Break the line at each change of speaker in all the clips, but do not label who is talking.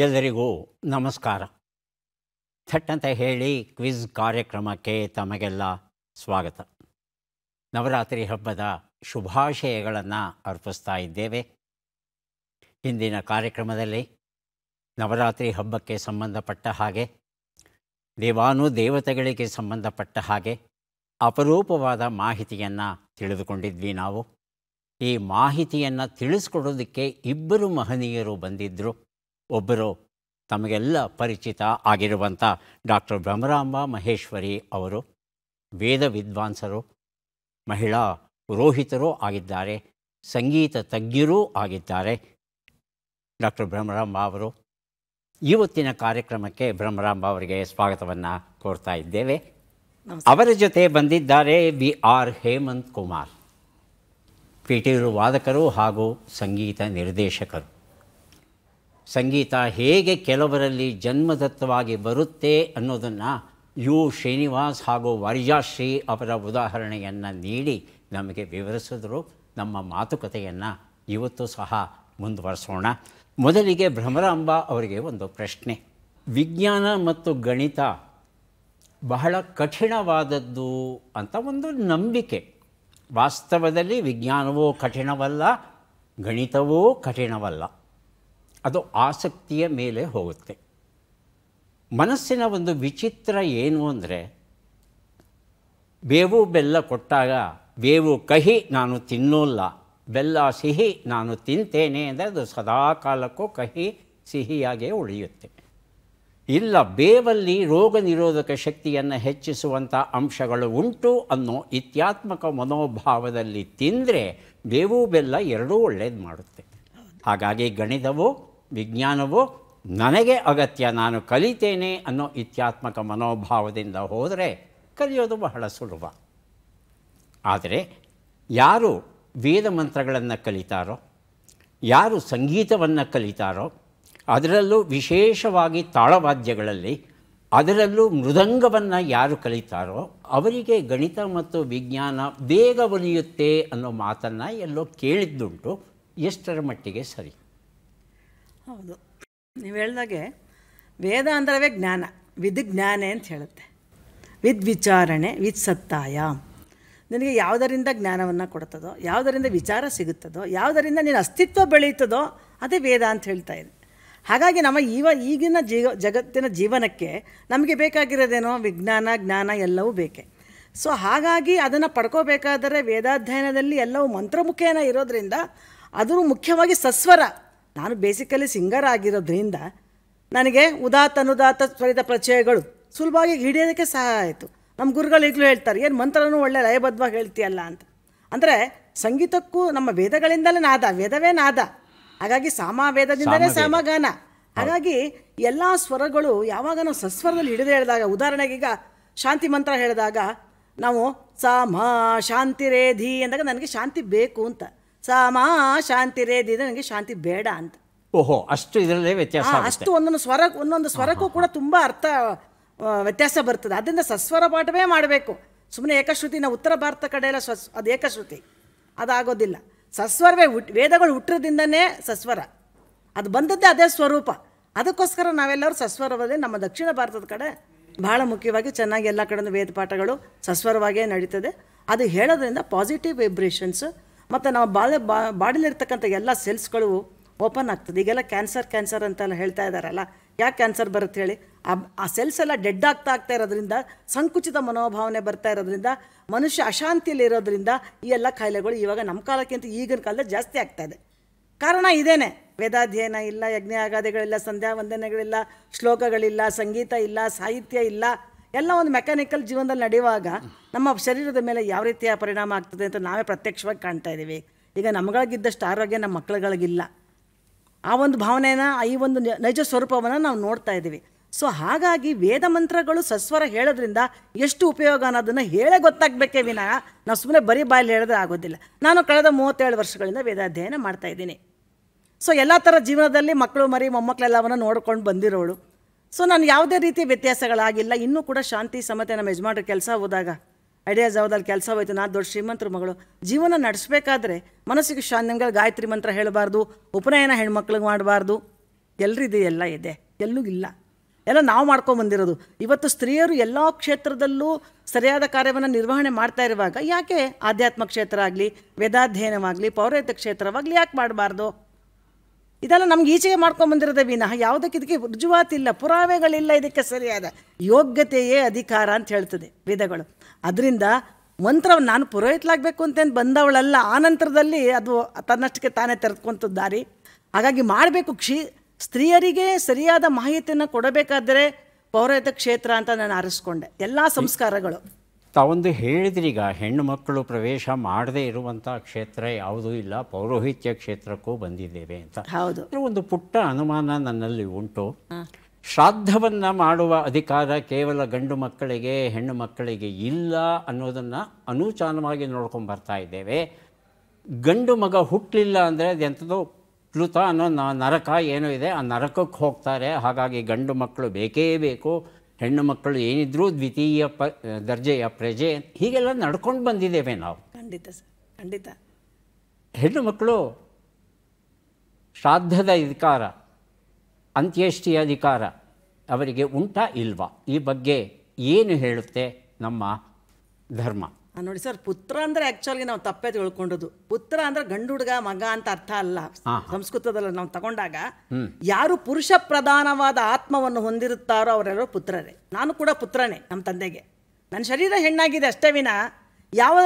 ಎಲ್ಲರಿಗೂ ನಮಸ್ಕಾರ. ಥಟ್ ಅಂತ ಹೇಳಿ ಕ್ವಿಜ್ ಕಾರ್ಯಕ್ರಮಕ್ಕೆ ತಮಗೆಲ್ಲ ಸ್ವಾಗತ. ನವರಾತ್ರಿ ಹಬ್ಬದ ಶುಭಾಶಯಗಳನ್ನು ಅರ್ಪಿಸ್ತಾ ಇದ್ದೇವೆ. ಇಂದಿನ ಕಾರ್ಯಕ್ರಮದಲ್ಲಿ ನವರಾತ್ರಿ ಹಬ್ಬಕ್ಕೆ ಸಂಬಂಧಪಟ್ಟ ಹಾಗೆ, ದೇವಾನುದೇವತೆಗಳಿಗೆ ಸಂಬಂಧಪಟ್ಟ ಹಾಗೆ ಅಪರೂಪವಾದ ಮಾಹಿತಿಯನ್ನು ತಿಳಿದುಕೊಂಡಿದ್ವಿ ನಾವು. ಈ ಮಾಹಿತಿಯನ್ನು ತಿಳಿಸ್ಕೊಡೋದಕ್ಕೆ ಇಬ್ಬರು ಮಹನೀಯರು ಬಂದಿದ್ದರು. ಒಬ್ಬರು ತಮಗೆಲ್ಲ ಪರಿಚಿತ ಆಗಿರುವಂಥ ಡಾಕ್ಟರ್ ಭ್ರಮರಾಂಬ ಮಹೇಶ್ವರಿ ಅವರು ವೇದ ವಿದ್ವಾಂಸರು, ಮಹಿಳಾ ಪುರೋಹಿತರೂ ಆಗಿದ್ದಾರೆ, ಸಂಗೀತ ತಜ್ಞರೂ ಆಗಿದ್ದಾರೆ. ಡಾಕ್ಟರ್ ಭ್ರಮರಾಂಬ ಅವರು ಇವತ್ತಿನ ಕಾರ್ಯಕ್ರಮಕ್ಕೆ ಭ್ರಮರಾಂಬ ಅವರಿಗೆ ಸ್ವಾಗತವನ್ನು ಕೋರ್ತಾ ಇದ್ದೇವೆ. ಅವರ ಜೊತೆ ಬಂದಿದ್ದಾರೆ VR ಹೇಮಂತ್ ಕುಮಾರ್, ಪಿಟೀಲು ವಾದಕರು ಹಾಗೂ ಸಂಗೀತ ನಿರ್ದೇಶಕರು. ಸಂಗೀತ ಹೇಗೆ ಕೆಲವರಲ್ಲಿ ಜನ್ಮದತ್ತವಾಗಿ ಬರುತ್ತೆ ಅನ್ನೋದನ್ನು ಶ್ರೀನಿವಾಸ್ ಹಾಗೂ ವಾರಿಜಾಶ್ರೀ ಅವರ ಉದಾಹರಣೆಯನ್ನು ನೀಡಿ ನಮಗೆ ವಿವರಿಸಿದ್ರು. ನಮ್ಮ ಮಾತುಕತೆಯನ್ನು ಇವತ್ತು ಸಹ ಮುಂದುವರಿಸೋಣ. ಮೊದಲಿಗೆ ಭ್ರಮರಾಂಬ ಅವರಿಗೆ ಒಂದು ಪ್ರಶ್ನೆ. ವಿಜ್ಞಾನ ಮತ್ತು ಗಣಿತ ಬಹಳ ಕಠಿಣವಾದದ್ದು ಅಂತ ಒಂದು ನಂಬಿಕೆ. ವಾಸ್ತವದಲ್ಲಿ ವಿಜ್ಞಾನವೂ ಕಠಿಣವಲ್ಲ, ಗಣಿತವೂ ಕಠಿಣವಲ್ಲ. ಅದು ಆಸಕ್ತಿಯ ಮೇಲೆ ಹೋಗುತ್ತೆ. ಮನಸ್ಸಿನ ಒಂದು ವಿಚಿತ್ರ ಏನು ಅಂದರೆ, ಬೇವು ಬೆಲ್ಲ ಕೊಟ್ಟಾಗ ಬೇವು ಕಹಿ ನಾನು ತಿನ್ನೋಲ್ಲ, ಬೆಲ್ಲ ಸಿಹಿ ನಾನು ತಿಂತೇನೆ ಅಂದರೆ ಅದು ಸದಾಕಾಲಕ್ಕೂ ಕಹಿ ಸಿಹಿಯಾಗೇ ಉಳಿಯುತ್ತೆ. ಇಲ್ಲ, ಬೇವಲ್ಲಿ ರೋಗ ನಿರೋಧಕ ಶಕ್ತಿಯನ್ನು ಹೆಚ್ಚಿಸುವಂಥ ಅಂಶಗಳು ಉಂಟು ಅನ್ನೋ ಇತ್ಯಾತ್ಮಕ ಮನೋಭಾವದಲ್ಲಿ ತಿಂದರೆ ಬೇವು ಬೆಲ್ಲ ಎರಡೂ ಒಳ್ಳೇದು ಮಾಡುತ್ತೆ. ಹಾಗಾಗಿ ಗಣಿತವು ವಿಜ್ಞಾನವು ನನಗೆ ಅಗತ್ಯ, ನಾನು ಕಲಿತೇನೆ ಅನ್ನೋ ಇತ್ಯಾತ್ಮಕ ಮನೋಭಾವದಿಂದ ಹೋದರೆ ಕಲಿಯೋದು ಬಹಳ ಸುಲಭ. ಆದರೆ ಯಾರು ವೇದ ಮಂತ್ರಗಳನ್ನು ಕಲಿತಾರೋ, ಯಾರು ಸಂಗೀತವನ್ನು ಕಲಿತಾರೋ, ಅದರಲ್ಲೂ ವಿಶೇಷವಾಗಿ ತಾಳವಾದ್ಯಗಳಲ್ಲಿ ಅದರಲ್ಲೂ ಮೃದಂಗವನ್ನು ಯಾರು ಕಲಿತಾರೋ ಅವರಿಗೆ ಗಣಿತ ಮತ್ತು ವಿಜ್ಞಾನ ಬೇಗ ಒಲಿಯುತ್ತೆ ಅನ್ನೋ ಮಾತನ್ನು ಎಲ್ಲೋ ಕೇಳಿದ್ದುಂಟು. ಎಷ್ಟರ ಮಟ್ಟಿಗೆ ಸರಿ?
ಹೌದು, ನೀವು ಹೇಳ್ದಾಗೆ ವೇದ ಅಂದ್ರೆ ಜ್ಞಾನ, ವಿಜ್ಞಾನೆ ಅಂತ ಹೇಳುತ್ತೆ. ವಿಚಾರಣೆ ಸತ್ತಾಯ. ನಿನಗೆ ಯಾವುದರಿಂದ ಜ್ಞಾನವನ್ನು ಕೊಡ್ತದೋ, ಯಾವುದರಿಂದ ವಿಚಾರ ಸಿಗುತ್ತದೋ, ಯಾವುದರಿಂದ ನಿನ್ನ ಅಸ್ತಿತ್ವ ಬೆಳೆಯುತ್ತದೋ ಅದೇ ವೇದ ಅಂತ ಹೇಳ್ತಾ ಇದೆ. ಹಾಗಾಗಿ ನಮ್ಮ ಈಗಿನ ಜಗತ್ತಿನ ಜೀವನಕ್ಕೆ ನಮಗೆ ಬೇಕಾಗಿರೋದೇನೋ ವಿಜ್ಞಾನ, ಜ್ಞಾನ ಎಲ್ಲವೂ ಬೇಕೆ. ಸೊ ಹಾಗಾಗಿ ಅದನ್ನು ಪಡ್ಕೋಬೇಕಾದರೆ ವೇದಾಧ್ಯಯನದಲ್ಲಿ ಎಲ್ಲವೂ ಮಂತ್ರಮುಖೇನ ಇರೋದರಿಂದ, ಅದು ಮುಖ್ಯವಾಗಿ ಸಸ್ವರ. ನಾನು ಬೇಸಿಕಲಿ ಸಿಂಗರ್ ಆಗಿರೋದ್ರಿಂದ ನನಗೆ ಉದಾತ್ತ ಅನುದಾತ್ತ ಸ್ವರಿತ ಪ್ರಚಯಗಳು ಸುಲಭವಾಗಿ ಹಿಡಿಯೋದಕ್ಕೆ ಸಹ ಆಯಿತು. ನಮ್ಮ ಗುರುಗಳು ಈಗಲೂ ಹೇಳ್ತಾರೆ, ಏನು ಮಂತ್ರನೂ ಒಳ್ಳೆ ಲಯಬದ್ಧವಾಗಿ ಹೇಳ್ತೀಯಲ್ಲ ಅಂತ. ಅಂದರೆ ಸಂಗೀತಕ್ಕೂ ನಮ್ಮ ವೇದಗಳಿಂದಲೇ ನಾದ, ವೇದವೇ ನಾದ. ಹಾಗಾಗಿ ಸಾಮವೇದದಿಂದಲೇ ಸಾಮಗಾನ. ಹಾಗಾಗಿ ಎಲ್ಲ ಸ್ವರಗಳು ಯಾವಾಗ ನಾವು ಸಸ್ವರದಲ್ಲಿ ಹಿಡಿದು ಹೇಳಿದಾಗ, ಉದಾಹರಣೆಗೆ ಈಗ ಶಾಂತಿ ಮಂತ್ರ ಹೇಳಿದಾಗ ನಾವು ಸಾಮ ಶಾಂತಿ ರೇಧಿ ಅಂದಾಗ ನನಗೆ ಶಾಂತಿ ಬೇಕು ಅಂತ, ಸಾಮ ಶಾಂತಿ ರೇಧಿ ನನಗೆ ಶಾಂತಿ ಬೇಡ ಅಂತ.
ಓಹೋ, ಅಷ್ಟು ಇದರಲ್ಲೇ ವ್ಯತ್ಯಾಸ.
ಅಷ್ಟು ಒಂದೊಂದು ಸ್ವರಕ್ಕೂ ಕೂಡ ತುಂಬ ಅರ್ಥ ವ್ಯತ್ಯಾಸ ಬರ್ತದೆ. ಅದರಿಂದ ಸಸ್ವರ ಪಾಠವೇ ಮಾಡಬೇಕು. ಸುಮ್ಮನೆ ಏಕಶ್ರುತಿ, ನಾವು ಉತ್ತರ ಭಾರತ ಕಡೆ ಎಲ್ಲ ಅದು ಏಕಶ್ರುತಿ, ಅದಾಗೋದಿಲ್ಲ. ಸಸ್ವರವೇ ವೇದಗಳು ಹುಟ್ಟಿದ್ರಿಂದನೇ ಸಸ್ವರ, ಅದು ಬಂದದ್ದೇ ಅದೇ ಸ್ವರೂಪ. ಅದಕ್ಕೋಸ್ಕರ ನಾವೆಲ್ಲರೂ ಸಸ್ವರವಲ್ಲೇ ನಮ್ಮ ದಕ್ಷಿಣ ಭಾರತದ ಕಡೆ ಬಹಳ ಮುಖ್ಯವಾಗಿ ಚೆನ್ನಾಗಿ ಎಲ್ಲ ಕಡೆಯೂ ವೇದ ಪಾಠಗಳು ಸಸ್ವರವಾಗೇ ನಡೀತದೆ. ಅದು ಹೇಳೋದ್ರಿಂದ ಪಾಸಿಟಿವ್ ವೈಬ್ರೇಷನ್ಸ್ ಮತ್ತು ನಮ್ಮ ಬಾಡಿಲಿರ್ತಕ್ಕಂಥ ಎಲ್ಲ ಸೆಲ್ಸ್ಗಳು ಓಪನ್ ಆಗ್ತದೆ. ಈಗೆಲ್ಲ ಕ್ಯಾನ್ಸರ್ ಅಂತೆಲ್ಲ ಹೇಳ್ತಾ ಇದ್ದಾರಲ್ಲ, ಯಾಕೆ ಕ್ಯಾನ್ಸರ್ ಬರುತ್ತೆ ಹೇಳಿ? ಆ ಸೆಲ್ಸ್ ಎಲ್ಲ ಡೆಡ್ ಆಗ್ತಾ ಇರೋದ್ರಿಂದ, ಸಂಕುಚಿತ ಮನೋಭಾವನೆ ಬರ್ತಾ ಇರೋದ್ರಿಂದ, ಮನುಷ್ಯ ಅಶಾಂತಿಯಲ್ಲಿ ಇರೋದ್ರಿಂದ ಈ ಎಲ್ಲ ಕಾಯಿಲೆಗಳು ಇವಾಗ ನಮ್ಮ ಕಾಲಕ್ಕಿಂತ ಈಗಿನ ಕಾಲದಲ್ಲಿ ಜಾಸ್ತಿ ಆಗ್ತಾಯಿದೆ. ಕಾರಣ ಇದೇನೆ, ವೇದಾಧ್ಯಯನ ಇಲ್ಲ, ಯಜ್ಞ ಯಾಗಾದಿಗಳಿಲ್ಲ, ಸಂಧ್ಯಾ ವಂದನೆಗಳಿಲ್ಲ, ಶ್ಲೋಕಗಳಿಲ್ಲ, ಸಂಗೀತ ಇಲ್ಲ, ಸಾಹಿತ್ಯ ಇಲ್ಲ. ಎಲ್ಲ ಒಂದು ಮೆಕ್ಯಾನಿಕಲ್ ಜೀವನದಲ್ಲಿ ನಡೆಯುವಾಗ ನಮ್ಮ ಶರೀರದ ಮೇಲೆ ಯಾವ ರೀತಿಯ ಪರಿಣಾಮ ಆಗ್ತದೆ ಅಂತ ನಾವೇ ಪ್ರತ್ಯಕ್ಷವಾಗಿ ಕಾಣ್ತಾ ಇದ್ದೀವಿ. ಈಗ ನಮಗಳಿಗಿದ್ದಷ್ಟು ಆರೋಗ್ಯ ನಮ್ಮ ಮಕ್ಕಳುಗಳಿಗಿಲ್ಲ. ಆ ಒಂದು ಭಾವನೆನ, ಈ ಒಂದು ನೈಜ ಸ್ವರೂಪವನ್ನು ನಾವು ನೋಡ್ತಾ ಇದ್ದೀವಿ. ಸೊ ಹಾಗಾಗಿ ವೇದ ಮಂತ್ರಗಳು ಸಸ್ವರ ಹೇಳೋದ್ರಿಂದ ಎಷ್ಟು ಉಪಯೋಗ ಅನ್ನೋದನ್ನು ಹೇಳೇ ಗೊತ್ತಾಗಬೇಕೇ ವಿನಃ ನಾವು ಸುಮ್ಮನೆ ಬರೀ ಬಾಯಲ್ಲಿ ಹೇಳಿದ್ರೆ ಆಗೋದಿಲ್ಲ. ನಾನು ಕಳೆದ 37 ವರ್ಷಗಳಿಂದ ವೇದಾಧ್ಯಯನ ಮಾಡ್ತಾಯಿದ್ದೀನಿ. ಸೊ ಎಲ್ಲ ಥರ ಜೀವನದಲ್ಲಿ ಮಕ್ಕಳು ಮರಿ ಮೊಮ್ಮಕ್ಕಳೆಲ್ಲವನ್ನು ನೋಡ್ಕೊಂಡು ಬಂದಿರೋಳು. ಸೊ ನಾನು ಯಾವುದೇ ರೀತಿ ವ್ಯತ್ಯಾಸಗಳಾಗಿಲ್ಲ. ಇನ್ನೂ ಕೂಡ ಶಾಂತಿ ಸಮತೆ ನಮ್ಮ ಯಜಮಾನ್ರ ಕೆಲಸ ಹೋದಾಗ ಐಡಿಯಾಸ್ ಯಾವುದಲ್ಲಿ ಕೆಲಸ ಹೋಯ್ತು, ನಾನು ದೊಡ್ಡ ಶ್ರೀಮಂತರ ಮಗಳು, ಜೀವನ ನಡೆಸಬೇಕಾದ್ರೆ ಮನಸ್ಸಿಗೆ ನಿಮ್ಗೆ ಗಾಯತ್ರಿ ಮಂತ್ರ ಹೇಳಬಾರ್ದು, ಉಪನಯನ ಹೆಣ್ಮಕ್ಳಿಗೆ ಮಾಡಬಾರ್ದು, ಎಲ್ರಿದೆ, ಎಲ್ಲ ಇದೆ, ಎಲ್ಲೂ ಇಲ್ಲ, ಎಲ್ಲ ನಾವು ಮಾಡ್ಕೊಂಬಂದಿರೋದು. ಇವತ್ತು ಸ್ತ್ರೀಯರು ಎಲ್ಲ ಕ್ಷೇತ್ರದಲ್ಲೂ ಸರಿಯಾದ ಕಾರ್ಯವನ್ನು ನಿರ್ವಹಣೆ ಮಾಡ್ತಾ ಇರುವಾಗ ಯಾಕೆ ಆಧ್ಯಾತ್ಮ ಕ್ಷೇತ್ರ ಆಗಲಿ, ವೇದಾಧ್ಯಯನವಾಗಲಿ, ಪೌರೋಹಿತ್ಯ ಕ್ಷೇತ್ರವಾಗಲಿ ಯಾಕೆ ಮಾಡಬಾರ್ದು? ಇದೆಲ್ಲ ನಮ್ಗೆ ಈಚೆಗೆ ಮಾಡ್ಕೊಂಬಂದಿರೋದೇ ವಿನಃ ಯಾವುದಕ್ಕೆ ಇದಕ್ಕೆ ರುಜುವಾತಿಲ್ಲ, ಪುರಾವೆಗಳಿಲ್ಲ, ಇದಕ್ಕೆ ಸರಿಯಾದ ಯೋಗ್ಯತೆಯೇ ಅಧಿಕಾರ ಅಂತ ಹೇಳ್ತದೆ ವೇದಗಳು. ಅದರಿಂದ ಮಂತ್ರವನ್ನು ನಾನು ಪುರೋಹಿತಲಾಗಬೇಕು ಅಂತೇನು ಬಂದವಳಲ್ಲ, ಆ ನಂತರದಲ್ಲಿ ಅದು ತನ್ನಷ್ಟಕ್ಕೆ ತಾನೇ ತೆರೆದುಕೊಂತ ದಾರಿ. ಹಾಗಾಗಿ ಮಾಡಬೇಕು. ಸ್ತ್ರೀಯರಿಗೆ ಸರಿಯಾದ ಮಾಹಿತಿಯನ್ನು ಕೊಡಬೇಕಾದರೆ ಪೌರೋಹಿತ್ಯ ಕ್ಷೇತ್ರ ಅಂತ ನಾನು ಆರಿಸ್ಕೊಂಡೆ. ಎಲ್ಲ ಸಂಸ್ಕಾರಗಳು
ತಾವೊಂದು ಹೇಳಿದ್ರೀಗ ಹೆಣ್ಣು ಮಕ್ಕಳು ಪ್ರವೇಶ ಮಾಡದೇ ಇರುವಂಥ ಕ್ಷೇತ್ರ ಯಾವುದೂ ಇಲ್ಲ, ಪೌರೋಹಿತ್ಯ ಕ್ಷೇತ್ರಕ್ಕೂ ಬಂದಿದ್ದೇವೆ ಅಂತ.
ಹೌದು.
ಒಂದು ಪುಟ್ಟ ಅನುಮಾನ ನನ್ನಲ್ಲಿ ಉಂಟು. ಶ್ರಾದ್ದವನ್ನು ಮಾಡುವ ಅಧಿಕಾರ ಕೇವಲ ಗಂಡು ಮಕ್ಕಳಿಗೆ, ಹೆಣ್ಣು ಮಕ್ಕಳಿಗೆ ಇಲ್ಲ ಅನ್ನೋದನ್ನು ಅನೂಚಾನವಾಗಿ ನೋಡ್ಕೊಂಡು ಬರ್ತಾ ಇದ್ದೇವೆ. ಗಂಡು ಮಗ ಹುಟ್ಟಲಿಲ್ಲ ಅಂದರೆ ಅದೆಂಥದೋ ಪ್ಲುತ ಅನ್ನೋ ನರಕ ಏನೋ ಇದೆ, ಆ ನರಕಕ್ಕೆ ಹೋಗ್ತಾರೆ. ಹಾಗಾಗಿ ಗಂಡು ಮಕ್ಕಳು ಬೇಕೇ ಬೇಕು, ಹೆಣ್ಣು ಮಕ್ಕಳು ಏನಿದ್ರೂ ದ್ವಿತೀಯ ದರ್ಜೆಯ ಪ್ರಜೆ, ಹೀಗೆಲ್ಲ ನಡ್ಕೊಂಡು ಬಂದಿದ್ದೇವೆ ನಾವು.
ಖಂಡಿತ ಸರ್, ಖಂಡಿತ.
ಹೆಣ್ಣು ಮಕ್ಕಳು ಶ್ರಾದ್ದದ ಅಧಿಕಾರ, ಅಂತ್ಯೇಷ್ಟಿಯ ಅಧಿಕಾರ ಅವರಿಗೆ ಉಂಟಾ ಇಲ್ವಾ? ಈ ಬಗ್ಗೆ ಏನು ಹೇಳುತ್ತೆ ನಮ್ಮ ಧರ್ಮ?
ನೋಡಿ ಸರ್, ಪುತ್ರ ಅಂದರೆ ಆ್ಯಕ್ಚುಲಿ ನಾವು ತಪ್ಪೇ ತಿಳ್ಕೊಂಡದ್ದು. ಪುತ್ರ ಅಂದರೆ ಗಂಡು ಹುಡುಗ ಮಗ ಅಂತ ಅರ್ಥ ಅಲ್ಲ. ಸಂಸ್ಕೃತದಲ್ಲಿ ನಾವು ತಗೊಂಡಾಗ ಯಾರು ಪುರುಷ ಪ್ರಧಾನವಾದ ಆತ್ಮವನ್ನು ಹೊಂದಿರುತ್ತಾರೋ ಅವರೆಲ್ಲರೂ ಪುತ್ರರೇ. ನಾನು ಕೂಡ ಪುತ್ರನೇ ನಮ್ಮ ತಂದೆಗೆ. ನನ್ನ ಶರೀರ ಹೆಣ್ಣಾಗಿದೆ ಅಷ್ಟೇ ವಿನ ಯಾವ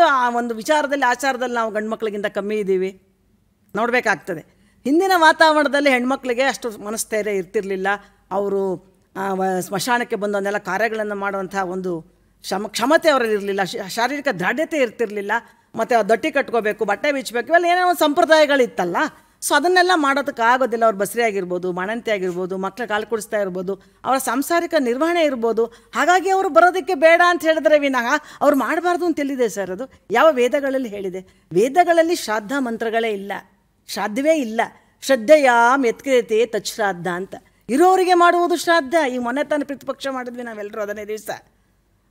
ಒಂದು ವಿಚಾರದಲ್ಲಿ, ಆಚಾರದಲ್ಲಿ ನಾವು ಗಂಡು ಮಕ್ಕಳಿಗಿಂತ ಕಮ್ಮಿ ಇದ್ದೀವಿ ನೋಡಬೇಕಾಗ್ತದೆ. ಹಿಂದಿನ ವಾತಾವರಣದಲ್ಲಿ ಹೆಣ್ಮಕ್ಳಿಗೆ ಅಷ್ಟು ಮನಸ್ಥೈರ್ಯ ಇರ್ತಿರಲಿಲ್ಲ. ಅವರು ಸ್ಮಶಾನಕ್ಕೆ ಬಂದು ಒಂದೆಲ್ಲ ಕಾರ್ಯಗಳನ್ನು ಮಾಡುವಂಥ ಒಂದು ಕ್ಷಮತೆ ಅವರಲ್ಲಿ ಇರಲಿಲ್ಲ, ಶಾರೀರಿಕ ದೃಢತೆ ಇರ್ತಿರಲಿಲ್ಲ. ಮತ್ತು ದಟ್ಟಿ ಕಟ್ಕೋಬೇಕು, ಬಟ್ಟೆ ಬಿಚ್ಚಬೇಕು, ಇವೆಲ್ಲ ಏನೋ ಒಂದು ಸಂಪ್ರದಾಯಗಳಿತ್ತಲ್ಲ. ಸೊ ಅದನ್ನೆಲ್ಲ ಮಾಡೋದಕ್ಕೆ ಆಗೋದಿಲ್ಲ. ಅವ್ರು ಬಸರಿ ಆಗಿರ್ಬೋದು, ಮಣಂತಿ ಆಗಿರ್ಬೋದು, ಮಕ್ಕಳ ಕಾಲು ಕುಡಿಸ್ತಾ ಇರ್ಬೋದು, ಅವರ ಸಾಂಸಾರಿಕ ನಿರ್ವಹಣೆ ಇರ್ಬೋದು. ಹಾಗಾಗಿ ಅವರು ಬರೋದಕ್ಕೆ ಬೇಡ ಅಂತ ಹೇಳಿದ್ರೆ ವಿನಃ ಅವ್ರು ಮಾಡಬಾರ್ದು ಅಂತ ಎಲ್ಲಿದೆ ಸರ್? ಅದು ಯಾವ ವೇದಗಳಲ್ಲಿ ಹೇಳಿದೆ? ವೇದಗಳಲ್ಲಿ ಶ್ರಾದ್ದ ಮಂತ್ರಗಳೇ ಇಲ್ಲ, ಶ್ರಾದ್ದವೇ ಇಲ್ಲ. ಶ್ರದ್ಧೆಯಾಮ್ ಯತ್ಕ್ರಿಯತೆ ತಚ್ಶ್ರಾದ್ದ ಅಂತ. ಇರೋರಿಗೆ ಮಾಡುವುದು ಶ್ರಾದ್ದ. ಈ ಮೊನ್ನೆ ತಾನು ಪ್ರತಿಪಕ್ಷ ಮಾಡಿದ್ವಿ ನಾವೆಲ್ಲರೂ ಅದನ್ನೇ ದಿವಸ.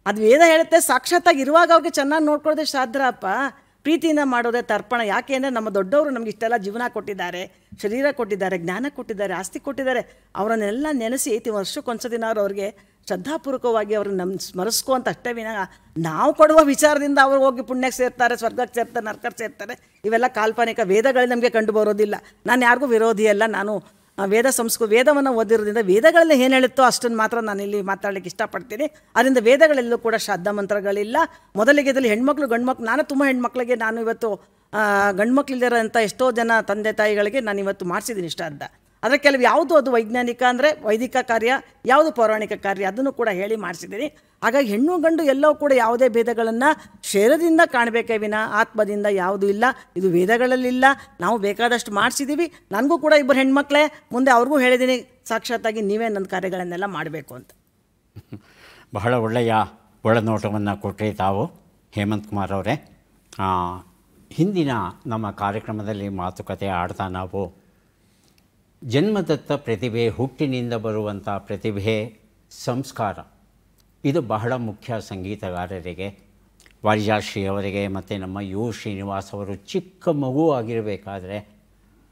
ಅದು ವೇದ ಹೇಳುತ್ತೆ, ಸಾಕ್ಷಾತ್ತಾಗಿ ಇರುವಾಗ ಅವ್ರಿಗೆ ಚೆನ್ನಾಗಿ ನೋಡ್ಕೊಳ್ಳೋದೇ ಶ್ರಾದ್ರಪ್ಪ, ಪ್ರೀತಿಯಿಂದ ಮಾಡೋದೇ ತರ್ಪಣ. ಯಾಕೆ ಅಂದರೆ ನಮ್ಮ ದೊಡ್ಡವರು ನಮ್ಗೆ ಇಷ್ಟೆಲ್ಲ ಜೀವನ ಕೊಟ್ಟಿದ್ದಾರೆ, ಶರೀರ ಕೊಟ್ಟಿದ್ದಾರೆ, ಜ್ಞಾನ ಕೊಟ್ಟಿದ್ದಾರೆ, ಆಸ್ತಿ ಕೊಟ್ಟಿದ್ದಾರೆ. ಅವರನ್ನೆಲ್ಲ ನೆನೆಸಿ ವರ್ಷಕ್ಕೊಂದ್ಸದಿನ ಅವ್ರಿಗೆ ಶ್ರದ್ಧಾಪೂರ್ವಕವಾಗಿ ಅವ್ರನ್ನ ನಮ್ಮ ಸ್ಮರಿಸ್ಕೋ ಅಂತ ಅಷ್ಟೇ ವಿನಃ ನಾವು ಕೊಡುವ ವಿಚಾರದಿಂದ ಅವ್ರು ಹೋಗಿ ಪುಣ್ಯಕ್ಕೆ ಸೇರ್ತಾರೆ, ಸ್ವರ್ಗಕ್ಕೆ ಸೇರ್ತಾರೆ, ನರಕಕ್ಕೆ ಸೇರ್ತಾರೆ, ಇವೆಲ್ಲ ಕಾಲ್ಪನಿಕ. ವೇದಗಳು ನಮಗೆ ಕಂಡು ಬರೋದಿಲ್ಲ. ನಾನು ಯಾರಿಗೂ ವಿರೋಧಿ ಅಲ್ಲ. ನಾನು ವೇದವನ್ನು ಓದಿರೋದ್ರಿಂದ ವೇದಗಳಲ್ಲಿ ಏನು ಹೇಳುತ್ತೋ ಅಷ್ಟನ್ನು ಮಾತ್ರ ನಾನು ಇಲ್ಲಿ ಮಾತಾಡಲಿಕ್ಕೆ ಇಷ್ಟಪಡ್ತೀನಿ. ಅದರಿಂದ ವೇದಗಳೆಲ್ಲೂ ಕೂಡ ಶ್ರಾದ್ದ ಮಂತ್ರಗಳಿಲ್ಲ. ಮೊದಲಿಗೆ ಇದರಲ್ಲಿ ಹೆಣ್ಮಕ್ಳು ಗಂಡು ಮಕ್ಳು, ನಾನು ತುಂಬ ಹೆಣ್ಮಕ್ಳಿಗೆ ನಾನು ಇವತ್ತು ಗಂಡು ಮಕ್ಳಿಲ್ಲಿರೋಂಥ ಎಷ್ಟೋ ಜನ ತಂದೆ ತಾಯಿಗಳಿಗೆ ನಾನು ಇವತ್ತು ಮಾಡಿಸಿದ್ದೀನಿ ಶ್ರಾದ್ದ. ಅದರ ಕೆಲವು ಯಾವುದು ಅದು ವೈಜ್ಞಾನಿಕ ಅಂದರೆ ವೈದಿಕ ಕಾರ್ಯ, ಯಾವುದು ಪೌರಾಣಿಕ ಕಾರ್ಯ, ಅದನ್ನು ಕೂಡ ಹೇಳಿ ಮಾಡಿಸಿದ್ದೀನಿ. ಹಾಗಾಗಿ ಹೆಣ್ಣು ಗಂಡು ಎಲ್ಲವೂ ಕೂಡ ಯಾವುದೇ ಭೇದಗಳನ್ನು ಶರೀರದಿಂದ ಕಾಣಬೇಕೇ ವಿನ ಆತ್ಮದಿಂದ ಯಾವುದೂ ಇಲ್ಲ. ಇದು ವೇದಗಳಲ್ಲಿಲ್ಲ. ನಾವು ಬೇಕಾದಷ್ಟು ಮಾಡಿಸಿದ್ದೀವಿ. ನನಗೂ ಕೂಡ ಇಬ್ಬರು ಹೆಣ್ಮಕ್ಳೇ, ಮುಂದೆ ಅವ್ರಿಗೂ ಹೇಳಿದ್ದೀನಿ ಸಾಕ್ಷಾತ್ತಾಗಿ ನೀವೇ ನನ್ನ ಕಾರ್ಯಗಳನ್ನೆಲ್ಲ ಮಾಡಬೇಕು ಅಂತ.
ಬಹಳ ಒಳ್ಳೆಯ ಒಳನೋಟವನ್ನು ಕೊಟ್ಟರೆ ತಾವು ಹೇಮಂತ್ ಕುಮಾರ್ ಅವರೇ. ಹಿಂದಿನ ನಮ್ಮ ಕಾರ್ಯಕ್ರಮದಲ್ಲಿ ಮಾತುಕತೆ ಆಡ್ತಾ ನಾವು ಜನ್ಮದತ್ತ ಪ್ರತಿಭೆ, ಹುಟ್ಟಿನಿಂದ ಬರುವಂಥ ಪ್ರತಿಭೆ, ಸಂಸ್ಕಾರ, ಇದು ಬಹಳ ಮುಖ್ಯ ಸಂಗೀತಗಾರರಿಗೆ. ವಾರಿಜಾಶ್ರೀ ಅವರಿಗೆ ಮತ್ತು ನಮ್ಮ ಯು ಶ್ರೀನಿವಾಸ್ ಅವರು ಚಿಕ್ಕ ಮಗು ಆಗಿರಬೇಕಾದ್ರೆ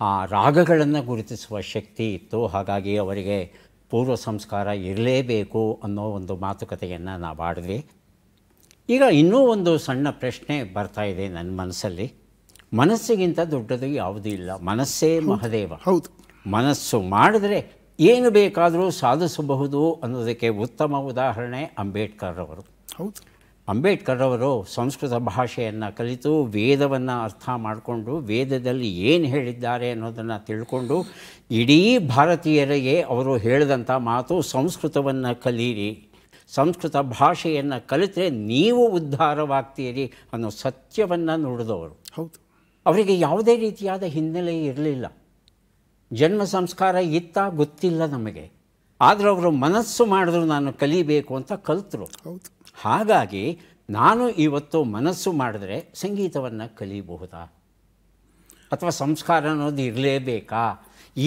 ಆ ರಾಗಗಳನ್ನು ಗುರುತಿಸುವ ಶಕ್ತಿ ಇತ್ತು. ಹಾಗಾಗಿ ಅವರಿಗೆ ಪೂರ್ವ ಸಂಸ್ಕಾರ ಇರಲೇಬೇಕು ಅನ್ನೋ ಒಂದು ಮಾತುಕತೆಯನ್ನು ನಾವು ಆಡಿದ್ವಿ. ಈಗ ಇನ್ನೂ ಒಂದು ಸಣ್ಣ ಪ್ರಶ್ನೆ ಬರ್ತಾ ಇದೆ ನನ್ನ ಮನಸ್ಸಲ್ಲಿ. ಮನಸ್ಸಿಗಿಂತ ದೊಡ್ಡದು ಯಾವುದೂ ಇಲ್ಲ, ಮನಸ್ಸೇ ಮಹದೇವ.
ಹೌದು.
ಮನಸ್ಸು ಮಾಡಿದ್ರೆ ಏನು ಬೇಕಾದರೂ ಸಾಧಿಸಬಹುದು ಅನ್ನೋದಕ್ಕೆ ಉತ್ತಮ ಉದಾಹರಣೆ ಅಂಬೇಡ್ಕರ್ ಅವರು.
ಹೌದು.
ಅಂಬೇಡ್ಕರ್ ಅವರು ಸಂಸ್ಕೃತ ಭಾಷೆಯನ್ನು ಕಲಿತು ವೇದವನ್ನು ಅರ್ಥ ಮಾಡಿಕೊಂಡು ವೇದದಲ್ಲಿ ಏನು ಹೇಳಿದ್ದಾರೆ ಅನ್ನೋದನ್ನು ತಿಳ್ಕೊಂಡು ಇಡೀ ಭಾರತೀಯರಿಗೆ ಅವರು ಹೇಳಿದಂಥ ಮಾತು ಸಂಸ್ಕೃತವನ್ನು ಕಲೀರಿ, ಸಂಸ್ಕೃತ ಭಾಷೆಯನ್ನು ಕಲಿತರೆ ನೀವು ಉದ್ಧಾರವಾಗ್ತೀರಿ ಅನ್ನೋ ಸತ್ಯವನ್ನು ನುಡಿದವರು.
ಹೌದು.
ಅವರಿಗೆ ಯಾವುದೇ ರೀತಿಯಾದ ಹಿನ್ನೆಲೆ ಇರಲಿಲ್ಲ. ಜನ್ಮ ಸಂಸ್ಕಾರ ಇತ್ತ ಗೊತ್ತಿಲ್ಲ ನಮಗೆ. ಆದರೆ ಅವರು ಮನಸ್ಸು ಮಾಡಿದ್ರು ನಾನು ಕಲಿಬೇಕು ಅಂತ ಕಲಿತರು.
ಹೌದು.
ಹಾಗಾಗಿ ನಾನು ಇವತ್ತು ಮನಸ್ಸು ಮಾಡಿದ್ರೆ ಸಂಗೀತವನ್ನು ಕಲಿಬಹುದಾ ಅಥವಾ ಸಂಸ್ಕಾರ ಅನ್ನೋದು ಇರಲೇಬೇಕಾ?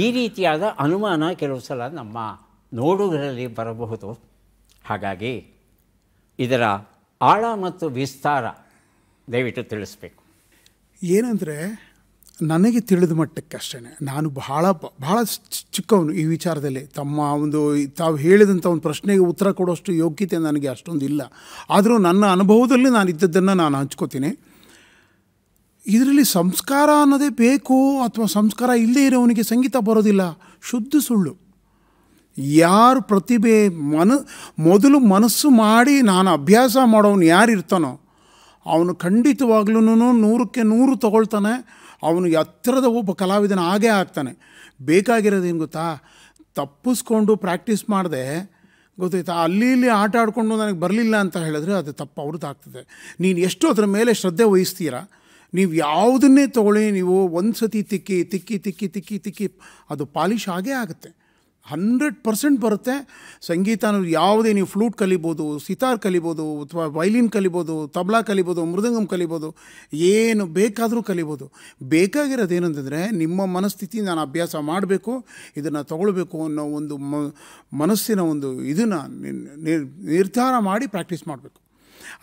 ಈ ರೀತಿಯಾದ ಅನುಮಾನ ಕೆಲವು ಸಲ ನಮ್ಮ ನೋಡುಗರಲ್ಲಿ ಬರಬಹುದು. ಹಾಗಾಗಿ ಇದರ ಆಳ ಮತ್ತು ವಿಸ್ತಾರ ದಯವಿಟ್ಟು ತಿಳಿಸ್ಬೇಕು.
ಏನಂದರೆ ನನಗೆ ತಿಳಿದ ಮಟ್ಟಕ್ಕೆ ಅಷ್ಟೇ. ನಾನು ಬಹಳ ಚಿಕ್ಕವನು ಈ ವಿಚಾರದಲ್ಲಿ. ತಾವು ಹೇಳಿದಂಥ ಒಂದು ಪ್ರಶ್ನೆಗೆ ಉತ್ತರ ಕೊಡೋಷ್ಟು ಯೋಗ್ಯತೆ ನನಗೆ ಅಷ್ಟೊಂದು ಇಲ್ಲ. ಆದರೂ ನನ್ನ ಅನುಭವದಲ್ಲಿ ನಾನು ಇದ್ದದ್ದನ್ನು ನಾನು ಹಂಚ್ಕೋತೀನಿ. ಇದರಲ್ಲಿ ಸಂಸ್ಕಾರ ಅನ್ನೋದೇ ಬೇಕು ಅಥವಾ ಸಂಸ್ಕಾರ ಇಲ್ಲದೇ ಇರೋವನಿಗೆ ಸಂಗೀತ ಬರೋದಿಲ್ಲ, ಶುದ್ಧ ಸುಳ್ಳು. ಯಾರು ಪ್ರತಿಭೆ ಮೊದಲು ಮನಸ್ಸು ಮಾಡಿ ನಾನು ಅಭ್ಯಾಸ ಮಾಡೋನು ಯಾರು ಇರ್ತಾನೋ ಅವನು ಖಂಡಿತವಾಗ್ಲೂ 100ಕ್ಕೆ 100 ತಗೊಳ್ತಾನೆ. ಅವನು ಎತ್ತರದ ಒಬ್ಬ ಕಲಾವಿದನ ಆಗೇ ಆಗ್ತಾನೆ. ಬೇಕಾಗಿರೋದೇನು ಗೊತ್ತಾ, ತಪ್ಪಿಸ್ಕೊಂಡು ಪ್ರಾಕ್ಟೀಸ್ ಮಾಡಿದೆ ಗೊತ್ತಾಯ್ತಾ, ಅಲ್ಲಿ ಇಲ್ಲಿ ಆಟ ಆಡಿಕೊಂಡು ನನಗೆ ಬರಲಿಲ್ಲ ಅಂತ ಹೇಳಿದ್ರೆ ಅದು ತಪ್ಪು ಅವ್ರದ್ದು ಆಗ್ತದೆ. ನೀನು ಎಷ್ಟು ಅದರ ಮೇಲೆ ಶ್ರದ್ಧೆ ವಹಿಸ್ತೀರಾ, ನೀವು ಯಾವುದನ್ನೇ ತೊಗೊಳ್ಳಿ, ನೀವು ಒಂದು ಸತಿ ತಿಕ್ಕಿ ಅದು ಪಾಲಿಶ್ ಆಗೇ ಆಗುತ್ತೆ. 100% ಬರುತ್ತೆ. ಸಂಗೀತ ಯಾವುದೇ ನೀವು ಫ್ಲೂಟ್ ಕಲಿಬೋದು, ಸಿತಾರ್ ಕಲಿಬೋದು, ಅಥವಾ ವೈಲಿನ್ ಕಲಿಬೋದು, ತಬಲಾ ಕಲಿಬೋದು, ಮೃದಂಗಮ್ ಕಲಿಬೋದು, ಏನು ಬೇಕಾದರೂ ಕಲಿಬೋದು. ಬೇಕಾಗಿರೋದು ಏನಂತಂದರೆ ನಿಮ್ಮ ಮನಸ್ಥಿತಿ, ನಾನು ಅಭ್ಯಾಸ ಮಾಡಬೇಕು, ಇದನ್ನು ತಗೊಳ್ಬೇಕು ಅನ್ನೋ ಒಂದು ಮನಸ್ಸಿನ ಒಂದು ಇದನ್ನು ನಿರ್ಧಾರ ಮಾಡಿ ಪ್ರಾಕ್ಟೀಸ್ ಮಾಡಬೇಕು.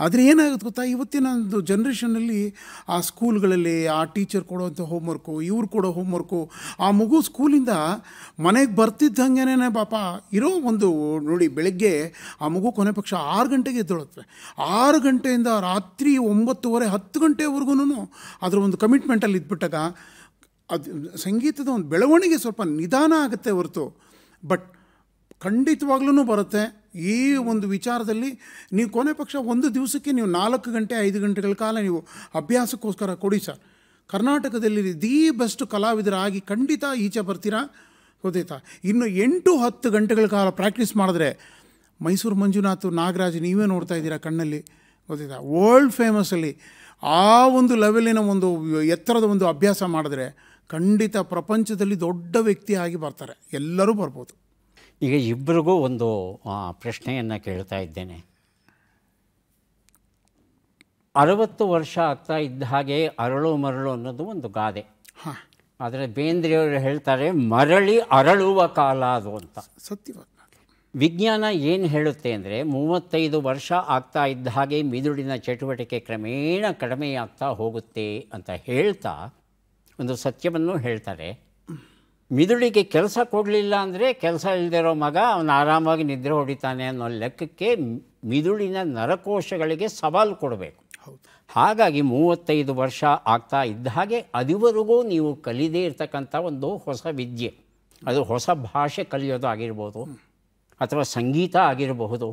ಆದರೆ ಏನಾಗುತ್ತೆ ಗೊತ್ತಾ, ಇವತ್ತಿನ ಒಂದು ಜನ್ರೇಷನ್ನಲ್ಲಿ ಆ ಸ್ಕೂಲ್ಗಳಲ್ಲಿ ಆ ಟೀಚರ್ ಕೊಡೋವಂಥ ಹೋಮ್ವರ್ಕು, ಇವ್ರು ಕೊಡೋ ಹೋಮ್ವರ್ಕು, ಆ ಮಗು ಸ್ಕೂಲಿಂದ ಮನೆಗೆ ಬರ್ತಿದ್ದಂಗೆನೇ ಪಾಪ ಇರೋ ಒಂದು ನೋಡಿ, ಬೆಳಗ್ಗೆ ಆ ಮಗು ಕೊನೆ ಪಕ್ಷ 6 ಗಂಟೆಗೆ ಎದ್ದೇಳುತ್ತೆ. 6 ಗಂಟೆಯಿಂದ ರಾತ್ರಿ 9:30 10 ಗಂಟೆವರೆಗೂ ಅದರ ಒಂದು ಕಮಿಟ್ಮೆಂಟಲ್ಲಿ ಇದ್ಬಿಟ್ಟಾಗ ಅದು ಸಂಗೀತದ ಒಂದು ಬೆಳವಣಿಗೆ ಸ್ವಲ್ಪ ನಿಧಾನ ಆಗುತ್ತೆ ಹೊರತು, ಬಟ್ ಖಂಡಿತವಾಗ್ಲೂ ಬರುತ್ತೆ. ಈ ಒಂದು ವಿಚಾರದಲ್ಲಿ ನೀವು ಕೊನೆ ಪಕ್ಷ ಒಂದು ದಿವಸಕ್ಕೆ ನೀವು 4 ಗಂಟೆ 5 ಗಂಟೆಗಳ ಕಾಲ ನೀವು ಅಭ್ಯಾಸಕ್ಕೋಸ್ಕರ ಕೊಡಿ ಸರ್. ಕರ್ನಾಟಕದಲ್ಲಿ ದಿ ಬೆಸ್ಟ್ ಕಲಾವಿದರಾಗಿ ಖಂಡಿತ ಈಚೆ ಬರ್ತೀರಾ, ಗೊತ್ತಾಯ್ತಾ. ಇನ್ನು 8-10 ಗಂಟೆಗಳ ಕಾಲ ಪ್ರಾಕ್ಟೀಸ್ ಮಾಡಿದ್ರೆ ಮೈಸೂರು ಮಂಜುನಾಥ್, ನಾಗರಾಜ್ ನೀವೇ ನೋಡ್ತಾ ಇದ್ದೀರಾ ಕಣ್ಣಲ್ಲಿ, ಗೊತ್ತಾಯ್ತಾ. ವರ್ಲ್ಡ್ ಫೇಮಸಲ್ಲಿ ಆ ಒಂದು ಲೆವೆಲಿನ ಒಂದು ಎತ್ತರದ ಒಂದು ಅಭ್ಯಾಸ ಮಾಡಿದ್ರೆ ಖಂಡಿತ ಪ್ರಪಂಚದಲ್ಲಿ ದೊಡ್ಡ ವ್ಯಕ್ತಿಯಾಗಿ ಬರ್ತಾರೆ, ಎಲ್ಲರೂ ಬರ್ಬೋದು.
ಈಗ ಇಬ್ಬರಿಗೂ ಒಂದು ಪ್ರಶ್ನೆಯನ್ನು ಕೇಳ್ತಾ ಇದ್ದೇನೆ. 60 ವರ್ಷ ಆಗ್ತಾ ಇದ್ದ ಹಾಗೆ ಅರಳು ಮರಳು ಅನ್ನೋದು ಒಂದು ಗಾದೆ. ಆದರೆ ಬೇಂದ್ರೆಯವರು ಹೇಳ್ತಾರೆ ಮರಳಿ ಅರಳುವ ಕಾಲ ಅದು ಅಂತ.
ಸತ್ಯವಾದ
ವಿಜ್ಞಾನ ಏನು ಹೇಳುತ್ತೆ ಅಂದರೆ 35 ವರ್ಷ ಆಗ್ತಾ ಇದ್ದ ಹಾಗೆ ಮಿದುಳಿನ ಚಟುವಟಿಕೆ ಕ್ರಮೇಣ ಕಡಿಮೆಯಾಗ್ತಾ ಹೋಗುತ್ತೆ ಅಂತ ಹೇಳ್ತಾ ಒಂದು ಸತ್ಯವನ್ನು ಹೇಳ್ತಾರೆ. ಮಿದುಳಿಗೆ ಕೆಲಸ ಕೊಡಲಿಲ್ಲ ಅಂದರೆ ಕೆಲಸ ಇಲ್ಲದಿರೋ ಮಗ ಅವನು ಆರಾಮಾಗಿ ನಿದ್ರೆ ಹೊಡಿತಾನೆ ಅನ್ನೋ ಲೆಕ್ಕಕ್ಕೆ ಮಿದುಳಿನ ನರಕೋಶಗಳಿಗೆ ಸವಾಲು ಕೊಡಬೇಕು. ಹಾಗಾಗಿ 35 ವರ್ಷ ಆಗ್ತಾ ಇದ್ದ ಹಾಗೆ ಅದುವರೆಗೂ ನೀವು ಕಲಿದೇ ಇರ್ತಕ್ಕಂಥ ಒಂದು ಹೊಸ ವಿದ್ಯೆ, ಅದು ಹೊಸ ಭಾಷೆ ಕಲಿಯೋದು ಆಗಿರ್ಬೋದು, ಅಥವಾ ಸಂಗೀತ ಆಗಿರಬಹುದು,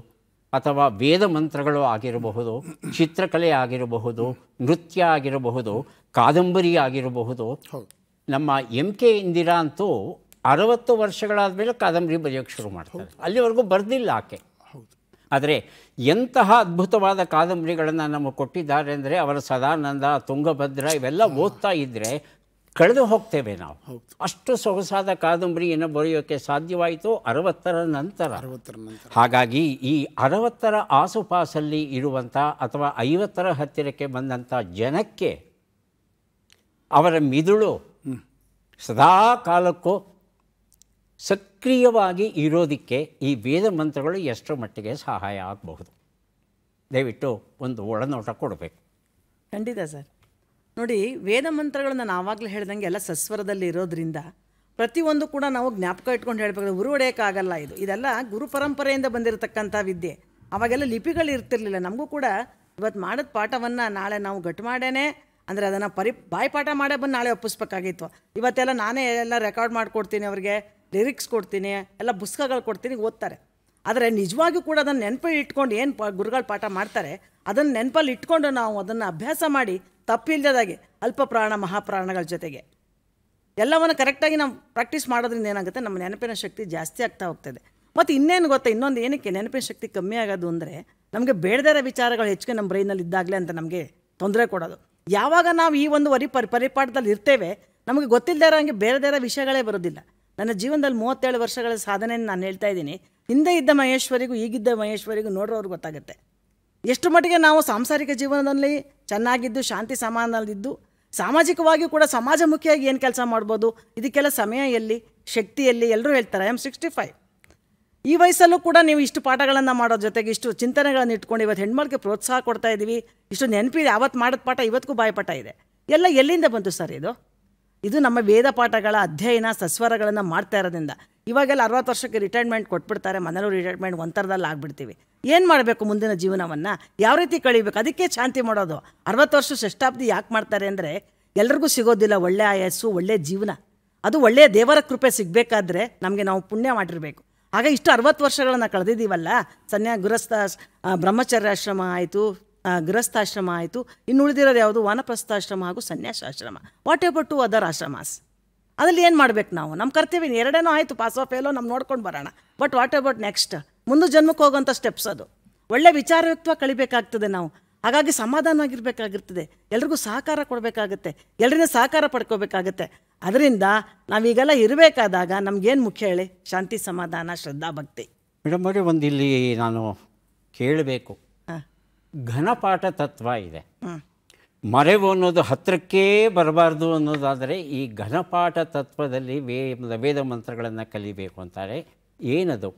ಅಥವಾ ವೇದ ಮಂತ್ರಗಳು ಆಗಿರಬಹುದು, ಚಿತ್ರಕಲೆ ಆಗಿರಬಹುದು, ನೃತ್ಯ ಆಗಿರಬಹುದು, ಕಾದಂಬರಿ ಆಗಿರಬಹುದು. ನಮ್ಮ MK ಇಂದಿರಾ ಅಂತೂ 60 ವರ್ಷಗಳಾದ ಮೇಲೆ ಕಾದಂಬರಿ ಬರೆಯೋಕ್ಕೆ ಶುರು ಮಾಡ್ತಾರೆ. ಅಲ್ಲಿವರೆಗೂ ಬರೆದಿಲ್ಲ ಆಕೆ. ಆದರೆ ಎಂತಹ ಅದ್ಭುತವಾದ ಕಾದಂಬರಿಗಳನ್ನು ನಮಗೆ ಕೊಟ್ಟಿದ್ದಾರೆ ಅಂದರೆ ಅವರ ಸದಾನಂದ, ತುಂಗಭದ್ರ ಇವೆಲ್ಲ ಓದ್ತಾ ಇದ್ದರೆ ಕಳೆದು ಹೋಗ್ತೇವೆ ನಾವು. ಅಷ್ಟು ಸೊಗಸಾದ ಕಾದಂಬರಿಯನ್ನು ಬರೆಯೋಕ್ಕೆ ಸಾಧ್ಯವಾಯಿತು 60ರ ನಂತರ. ಹಾಗಾಗಿ ಈ 60ರ ಆಸುಪಾಸಲ್ಲಿ ಇರುವಂಥ ಅಥವಾ 50ರ ಹತ್ತಿರಕ್ಕೆ ಬಂದಂಥ ಜನಕ್ಕೆ ಅವರ ಮಿದುಳು ಸದಾ ಕಾಲಕ್ಕೂ ಸಕ್ರಿಯವಾಗಿ ಇರೋದಕ್ಕೆ ಈ ವೇದ ಮಂತ್ರಗಳು ಎಷ್ಟರ ಮಟ್ಟಿಗೆ ಸಹಾಯ ಆಗಬಹುದು? ದಯವಿಟ್ಟು ಒಂದು ಒಳನೋಟ ಕೊಡಬೇಕು.
ಖಂಡಿತ ಸರ್. ನೋಡಿ, ವೇದ ಮಂತ್ರಗಳು ನಾನು ಆವಾಗಲೇ ಹೇಳ್ದಂಗೆ ಎಲ್ಲ ಸಸ್ವರದಲ್ಲಿ ಇರೋದ್ರಿಂದ ಪ್ರತಿಯೊಂದು ಕೂಡ ನಾವು ಜ್ಞಾಪಕ ಇಟ್ಕೊಂಡು ಹೇಳಬೇಕು. ಉರು ಹೊಡೆಯೋಕ್ಕಾಗಲ್ಲ. ಇದೆಲ್ಲ ಗುರು ಪರಂಪರೆಯಿಂದ ಬಂದಿರತಕ್ಕಂಥ ವಿದ್ಯೆ. ಅವಾಗೆಲ್ಲ ಲಿಪಿಗಳು ಇರ್ತಿರ್ಲಿಲ್ಲ. ನಮಗೂ ಕೂಡ ಇವತ್ತು ಮಾಡಿದ ಪಾಠವನ್ನು ನಾಳೆ ನಾವು ಗಟ್ಟು ಮಾಡೇನೆ ಅಂದರೆ ಅದನ್ನು ಬಾಯ್ಪಾಠ ಮಾಡೇ ಬಂದು ನಾಳೆ ಒಪ್ಪಿಸ್ಬೇಕಾಗಿತ್ತು. ಇವತ್ತೆಲ್ಲ ನಾನೇ ಎಲ್ಲ ರೆಕಾರ್ಡ್ ಮಾಡಿಕೊಡ್ತೀನಿ, ಅವ್ರಿಗೆ ಲಿರಿಕ್ಸ್ ಕೊಡ್ತೀನಿ, ಎಲ್ಲ ಪುಸ್ತಕಗಳು ಕೊಡ್ತೀನಿ, ಓದ್ತಾರೆ. ಆದರೆ ನಿಜವಾಗಿಯೂ ಕೂಡ ಅದನ್ನು ನೆನಪಲ್ಲಿ ಇಟ್ಕೊಂಡು ಏನು ಗುರುಗಳು ಪಾಠ ಮಾಡ್ತಾರೆ ಅದನ್ನು ನೆನಪಲ್ಲಿ ಇಟ್ಕೊಂಡು ನಾವು ಅದನ್ನು ಅಭ್ಯಾಸ ಮಾಡಿ ತಪ್ಪಿಲ್ಲದಾಗೆ ಅಲ್ಪ ಪ್ರಾಣ ಮಹಾಪ್ರಾಣಗಳ ಜೊತೆಗೆ ಎಲ್ಲವನ್ನು ಕರೆಕ್ಟಾಗಿ ನಾವು ಪ್ರಾಕ್ಟೀಸ್ ಮಾಡೋದ್ರಿಂದ ಏನಾಗುತ್ತೆ, ನಮ್ಮ ನೆನಪಿನ ಶಕ್ತಿ ಜಾಸ್ತಿ ಆಗ್ತಾ ಹೋಗ್ತದೆ. ಮತ್ತು ಇನ್ನೇನು ಗೊತ್ತಾ, ಇನ್ನೊಂದು ಏನಕ್ಕೆ ನೆನಪಿನ ಶಕ್ತಿ ಕಮ್ಮಿ ಆಗೋದು ಅಂದರೆ ನಮಗೆ ಬೇಡದಿರೋ ವಿಚಾರಗಳು ಹೆಚ್ಚಿಗೆ ನಮ್ಮ ಬ್ರೈನಲ್ಲಿ ಇದ್ದಾಗಲೇ ಅಂತ ನಮಗೆ ತೊಂದರೆ ಕೊಡೋದು. ಯಾವಾಗ ನಾವು ಈ ಒಂದು ಪರಿಪಾಠದಲ್ಲಿ ಇರ್ತೇವೆ ನಮಗೆ ಗೊತ್ತಿಲ್ಲದೇ ಇರೋಂಗೆ ಬೇರೆ ವಿಷಯಗಳೇ ಬರೋದಿಲ್ಲ. ನನ್ನ ಜೀವನದಲ್ಲಿ 37 ವರ್ಷಗಳ ಸಾಧನೆಯನ್ನು ನಾನು ಹೇಳ್ತಾ ಇದ್ದೀನಿ. ಹಿಂದೆ ಇದ್ದ ಮಹೇಶ್ವರಿಗೂ ಈಗಿದ್ದ ಮಹೇಶ್ವರಿಗೂ ನೋಡ್ರವ್ರಿಗೆ ಗೊತ್ತಾಗುತ್ತೆ ಎಷ್ಟು ಮಟ್ಟಿಗೆ ನಾವು ಸಾಂಸಾರಿಕ ಜೀವನದಲ್ಲಿ ಚೆನ್ನಾಗಿದ್ದು ಶಾಂತಿ ಸಮಾನದಲ್ಲಿದ್ದು ಸಾಮಾಜಿಕವಾಗಿಯೂ ಕೂಡ ಸಮಾಜಮುಖಿಯಾಗಿ ಏನು ಕೆಲಸ ಮಾಡ್ಬೋದು, ಇದಕ್ಕೆಲ್ಲ ಸಮಯ ಎಲ್ಲಿ, ಶಕ್ತಿ ಎಲ್ಲಿ? ಎಲ್ಲರೂ ಹೇಳ್ತಾರೆ ಐ ಆಮ್ 65. ಈ ವಯಸ್ಸಲ್ಲೂ ಕೂಡ ನೀವು ಇಷ್ಟು ಪಾಠಗಳನ್ನು ಮಾಡೋ ಜೊತೆಗೆ ಇಷ್ಟು ಚಿಂತನೆಗಳನ್ನು ಇಟ್ಕೊಂಡು ಇವತ್ತು ಹೆಣ್ಮಕ್ಳಿಗೆ ಪ್ರೋತ್ಸಾಹ ಕೊಡ್ತಾ ಇದ್ದೀವಿ. ಇಷ್ಟು ನೆನಪಿದೆ, ಅವತ್ತು ಮಾಡಿದ ಪಾಠ ಇವತ್ತಿಗೂ ಬಾಯ್ಪಾಠ ಇದೆ. ಎಲ್ಲ ಎಲ್ಲಿಂದ ಬಂತು ಸರ್ ಇದು? ಇದು ನಮ್ಮ ವೇದ ಪಾಠಗಳ ಅಧ್ಯಯನ ಸಸ್ವರಗಳನ್ನು ಮಾಡ್ತಾ ಇರೋದ್ರಿಂದ. ಇವಾಗೆಲ್ಲ 60 ವರ್ಷಕ್ಕೆ ರಿಟೈರ್ಮೆಂಟ್ ಕೊಟ್ಬಿಡ್ತಾರೆ, ಮನೇಲೂ ರಿಟೈರ್ಮೆಂಟ್ ಒಂಥರದಲ್ಲಿ ಆಗ್ಬಿಡ್ತೀವಿ. ಏನು ಮಾಡಬೇಕು ಮುಂದಿನ ಜೀವನವನ್ನು, ಯಾವ ರೀತಿ ಕಳಿಬೇಕು, ಅದಕ್ಕೆ ಶಾಂತಿ ಮಾಡೋದು. 60 ವರ್ಷ ಷಷ್ಠಾಬ್ದಿ ಯಾಕೆ ಮಾಡ್ತಾರೆ ಅಂದರೆ ಎಲ್ರಿಗೂ ಸಿಗೋದಿಲ್ಲ ಒಳ್ಳೆಯ ಆಯಸ್ಸು, ಒಳ್ಳೆಯ ಜೀವನ. ಅದು ಒಳ್ಳೆಯ ದೇವರ ಕೃಪೆ ಸಿಗಬೇಕಾದ್ರೆ ನಮಗೆ ನಾವು ಪುಣ್ಯ ಮಾಡಿರಬೇಕು. ಆಗ ಇಷ್ಟು 60 ವರ್ಷಗಳನ್ನು ಕಳೆದಿದ್ದೀವಲ್ಲ, ಬ್ರಹ್ಮಚರ್ಯಾಶ್ರಮ ಆಯಿತು, ಗೃಹಸ್ಥಾಶ್ರಮ ಆಯಿತು, ಇನ್ನು ಉಳಿದಿರೋದು ಯಾವುದು ವಾನಪ್ರಸ್ಥಾಶ್ರಮ ಹಾಗೂ ಸನ್ಯಾಸಾಶ್ರಮ. What about 2 other ashramas? ಅದ್ರಲ್ಲಿ ಏನು ಮಾಡ್ಬೇಕು ನಾವು? ನಮ್ಮ ಕರ್ತವ್ಯ ಎರಡೇನೋ ಆಯಿತು, ಪಾಸ್ ಆಫ್ ಫೇಲೋ ನಮ್ಮ ನೋಡ್ಕೊಂಡು ಬರೋಣ. But what about next? ಮುಂದೆ ಜನ್ಮಕ್ಕೆ ಹೋಗೋಂಥ ಸ್ಟೆಪ್ಸ್ ಅದು. ಒಳ್ಳೆ ವಿಚಾರಯುಕ್ತ ಕಳಿಬೇಕಾಗ್ತದೆ ನಾವು. ಹಾಗಾಗಿ ಸಮಾಧಾನವಾಗಿರ್ಬೇಕಾಗಿರ್ತದೆ, ಎಲ್ರಿಗೂ ಸಹಕಾರ ಕೊಡಬೇಕಾಗತ್ತೆ, ಎಲ್ಲರಿಂದ ಸಹಕಾರ ಪಡ್ಕೋಬೇಕಾಗತ್ತೆ. ಅದರಿಂದ ನಾವೀಗೆಲ್ಲ ಇರಬೇಕಾದಾಗ ನಮಗೇನು ಮುಖ್ಯ ಹೇಳಿ? ಶಾಂತಿ, ಸಮಾಧಾನ, ಶ್ರದ್ಧಾ, ಭಕ್ತಿ.
ಮೇಡಮ್ ಅವರೇ, ಒಂದು ಇಲ್ಲಿ ನಾನು ಕೇಳಬೇಕು. ಘನಪಾಠ ತತ್ವ ಇದೆ, ಮರೆವು ಅನ್ನೋದು ಹತ್ತಿರಕ್ಕೇ ಬರಬಾರ್ದು ಅನ್ನೋದಾದರೆ ಈ ಘನಪಾಠ ತತ್ವದಲ್ಲಿ ವೇದ ಮಂತ್ರಗಳನ್ನು ಕಲಿಬೇಕು ಅಂತಾರೆ. ಏನದು?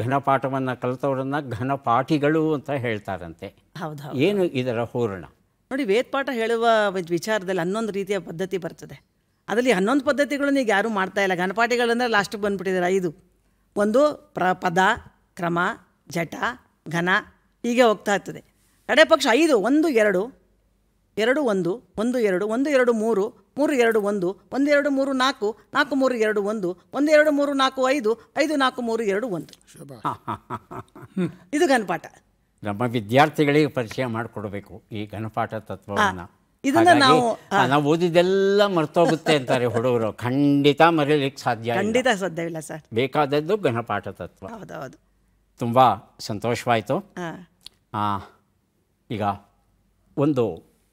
ಘನಪಾಠವನ್ನು ಕಲಿತವರನ್ನು ಘನಪಾಠಿಗಳು ಅಂತ ಹೇಳ್ತಾರಂತೆ.
ಹೌದು.
ಏನು ಇದರ ಹೂರಣ?
ನೋಡಿ, ವೇದಪಾಠ ಹೇಳುವ ವಿಚಾರದಲ್ಲಿ 11 ರೀತಿಯ ಪದ್ಧತಿ ಬರ್ತದೆ. ಅದರಲ್ಲಿ 11 ಪದ್ಧತಿಗಳನ್ನು ಈಗ ಯಾರೂ ಮಾಡ್ತಾ ಇಲ್ಲ. ಘನಪಾಠಿಗಳಂದರೆ ಲಾಸ್ಟಿಗೆ ಬಂದುಬಿಟ್ಟಿದ್ದಾರೆ 5. ಒಂದು ಪದ, ಕ್ರಮ, ಜಟ, ಘನ, ಹೀಗೆ ಹೋಗ್ತಾ ಇರ್ತದೆ. ಕಡೆ ಪಕ್ಷ 5, 1 2 2 1 1 2 1 2 3 3 2 1 1 2 3 4 4 3 2 1 1 2 3 4 5 5 4 3 2 1. ಇದು ಘನಪಾಠ.
ನಮ್ಮ ವಿದ್ಯಾರ್ಥಿಗಳಿಗೆ ಪರಿಚಯ ಮಾಡಿಕೊಡ್ಬೇಕು ಈ ಘನಪಾಠ ತತ್ವವನ್ನು.
ಇದನ್ನ
ನಾವು ಓದಿದೆಲ್ಲ ಮರ್ತೋಗುತ್ತೆ ಅಂತಾರೆ ಹುಡುಗರು. ಖಂಡಿತ ಮರೆಯಲಿಕ್ಕೆ
ಸಾಧ್ಯವಿಲ್ಲ ಸರ್.
ಬೇಕಾದದ್ದು ಘನಪಾಠ ತತ್ವ.
ಹೌದೌದು.
ತುಂಬ ಸಂತೋಷವಾಯಿತು. ಈಗ ಒಂದು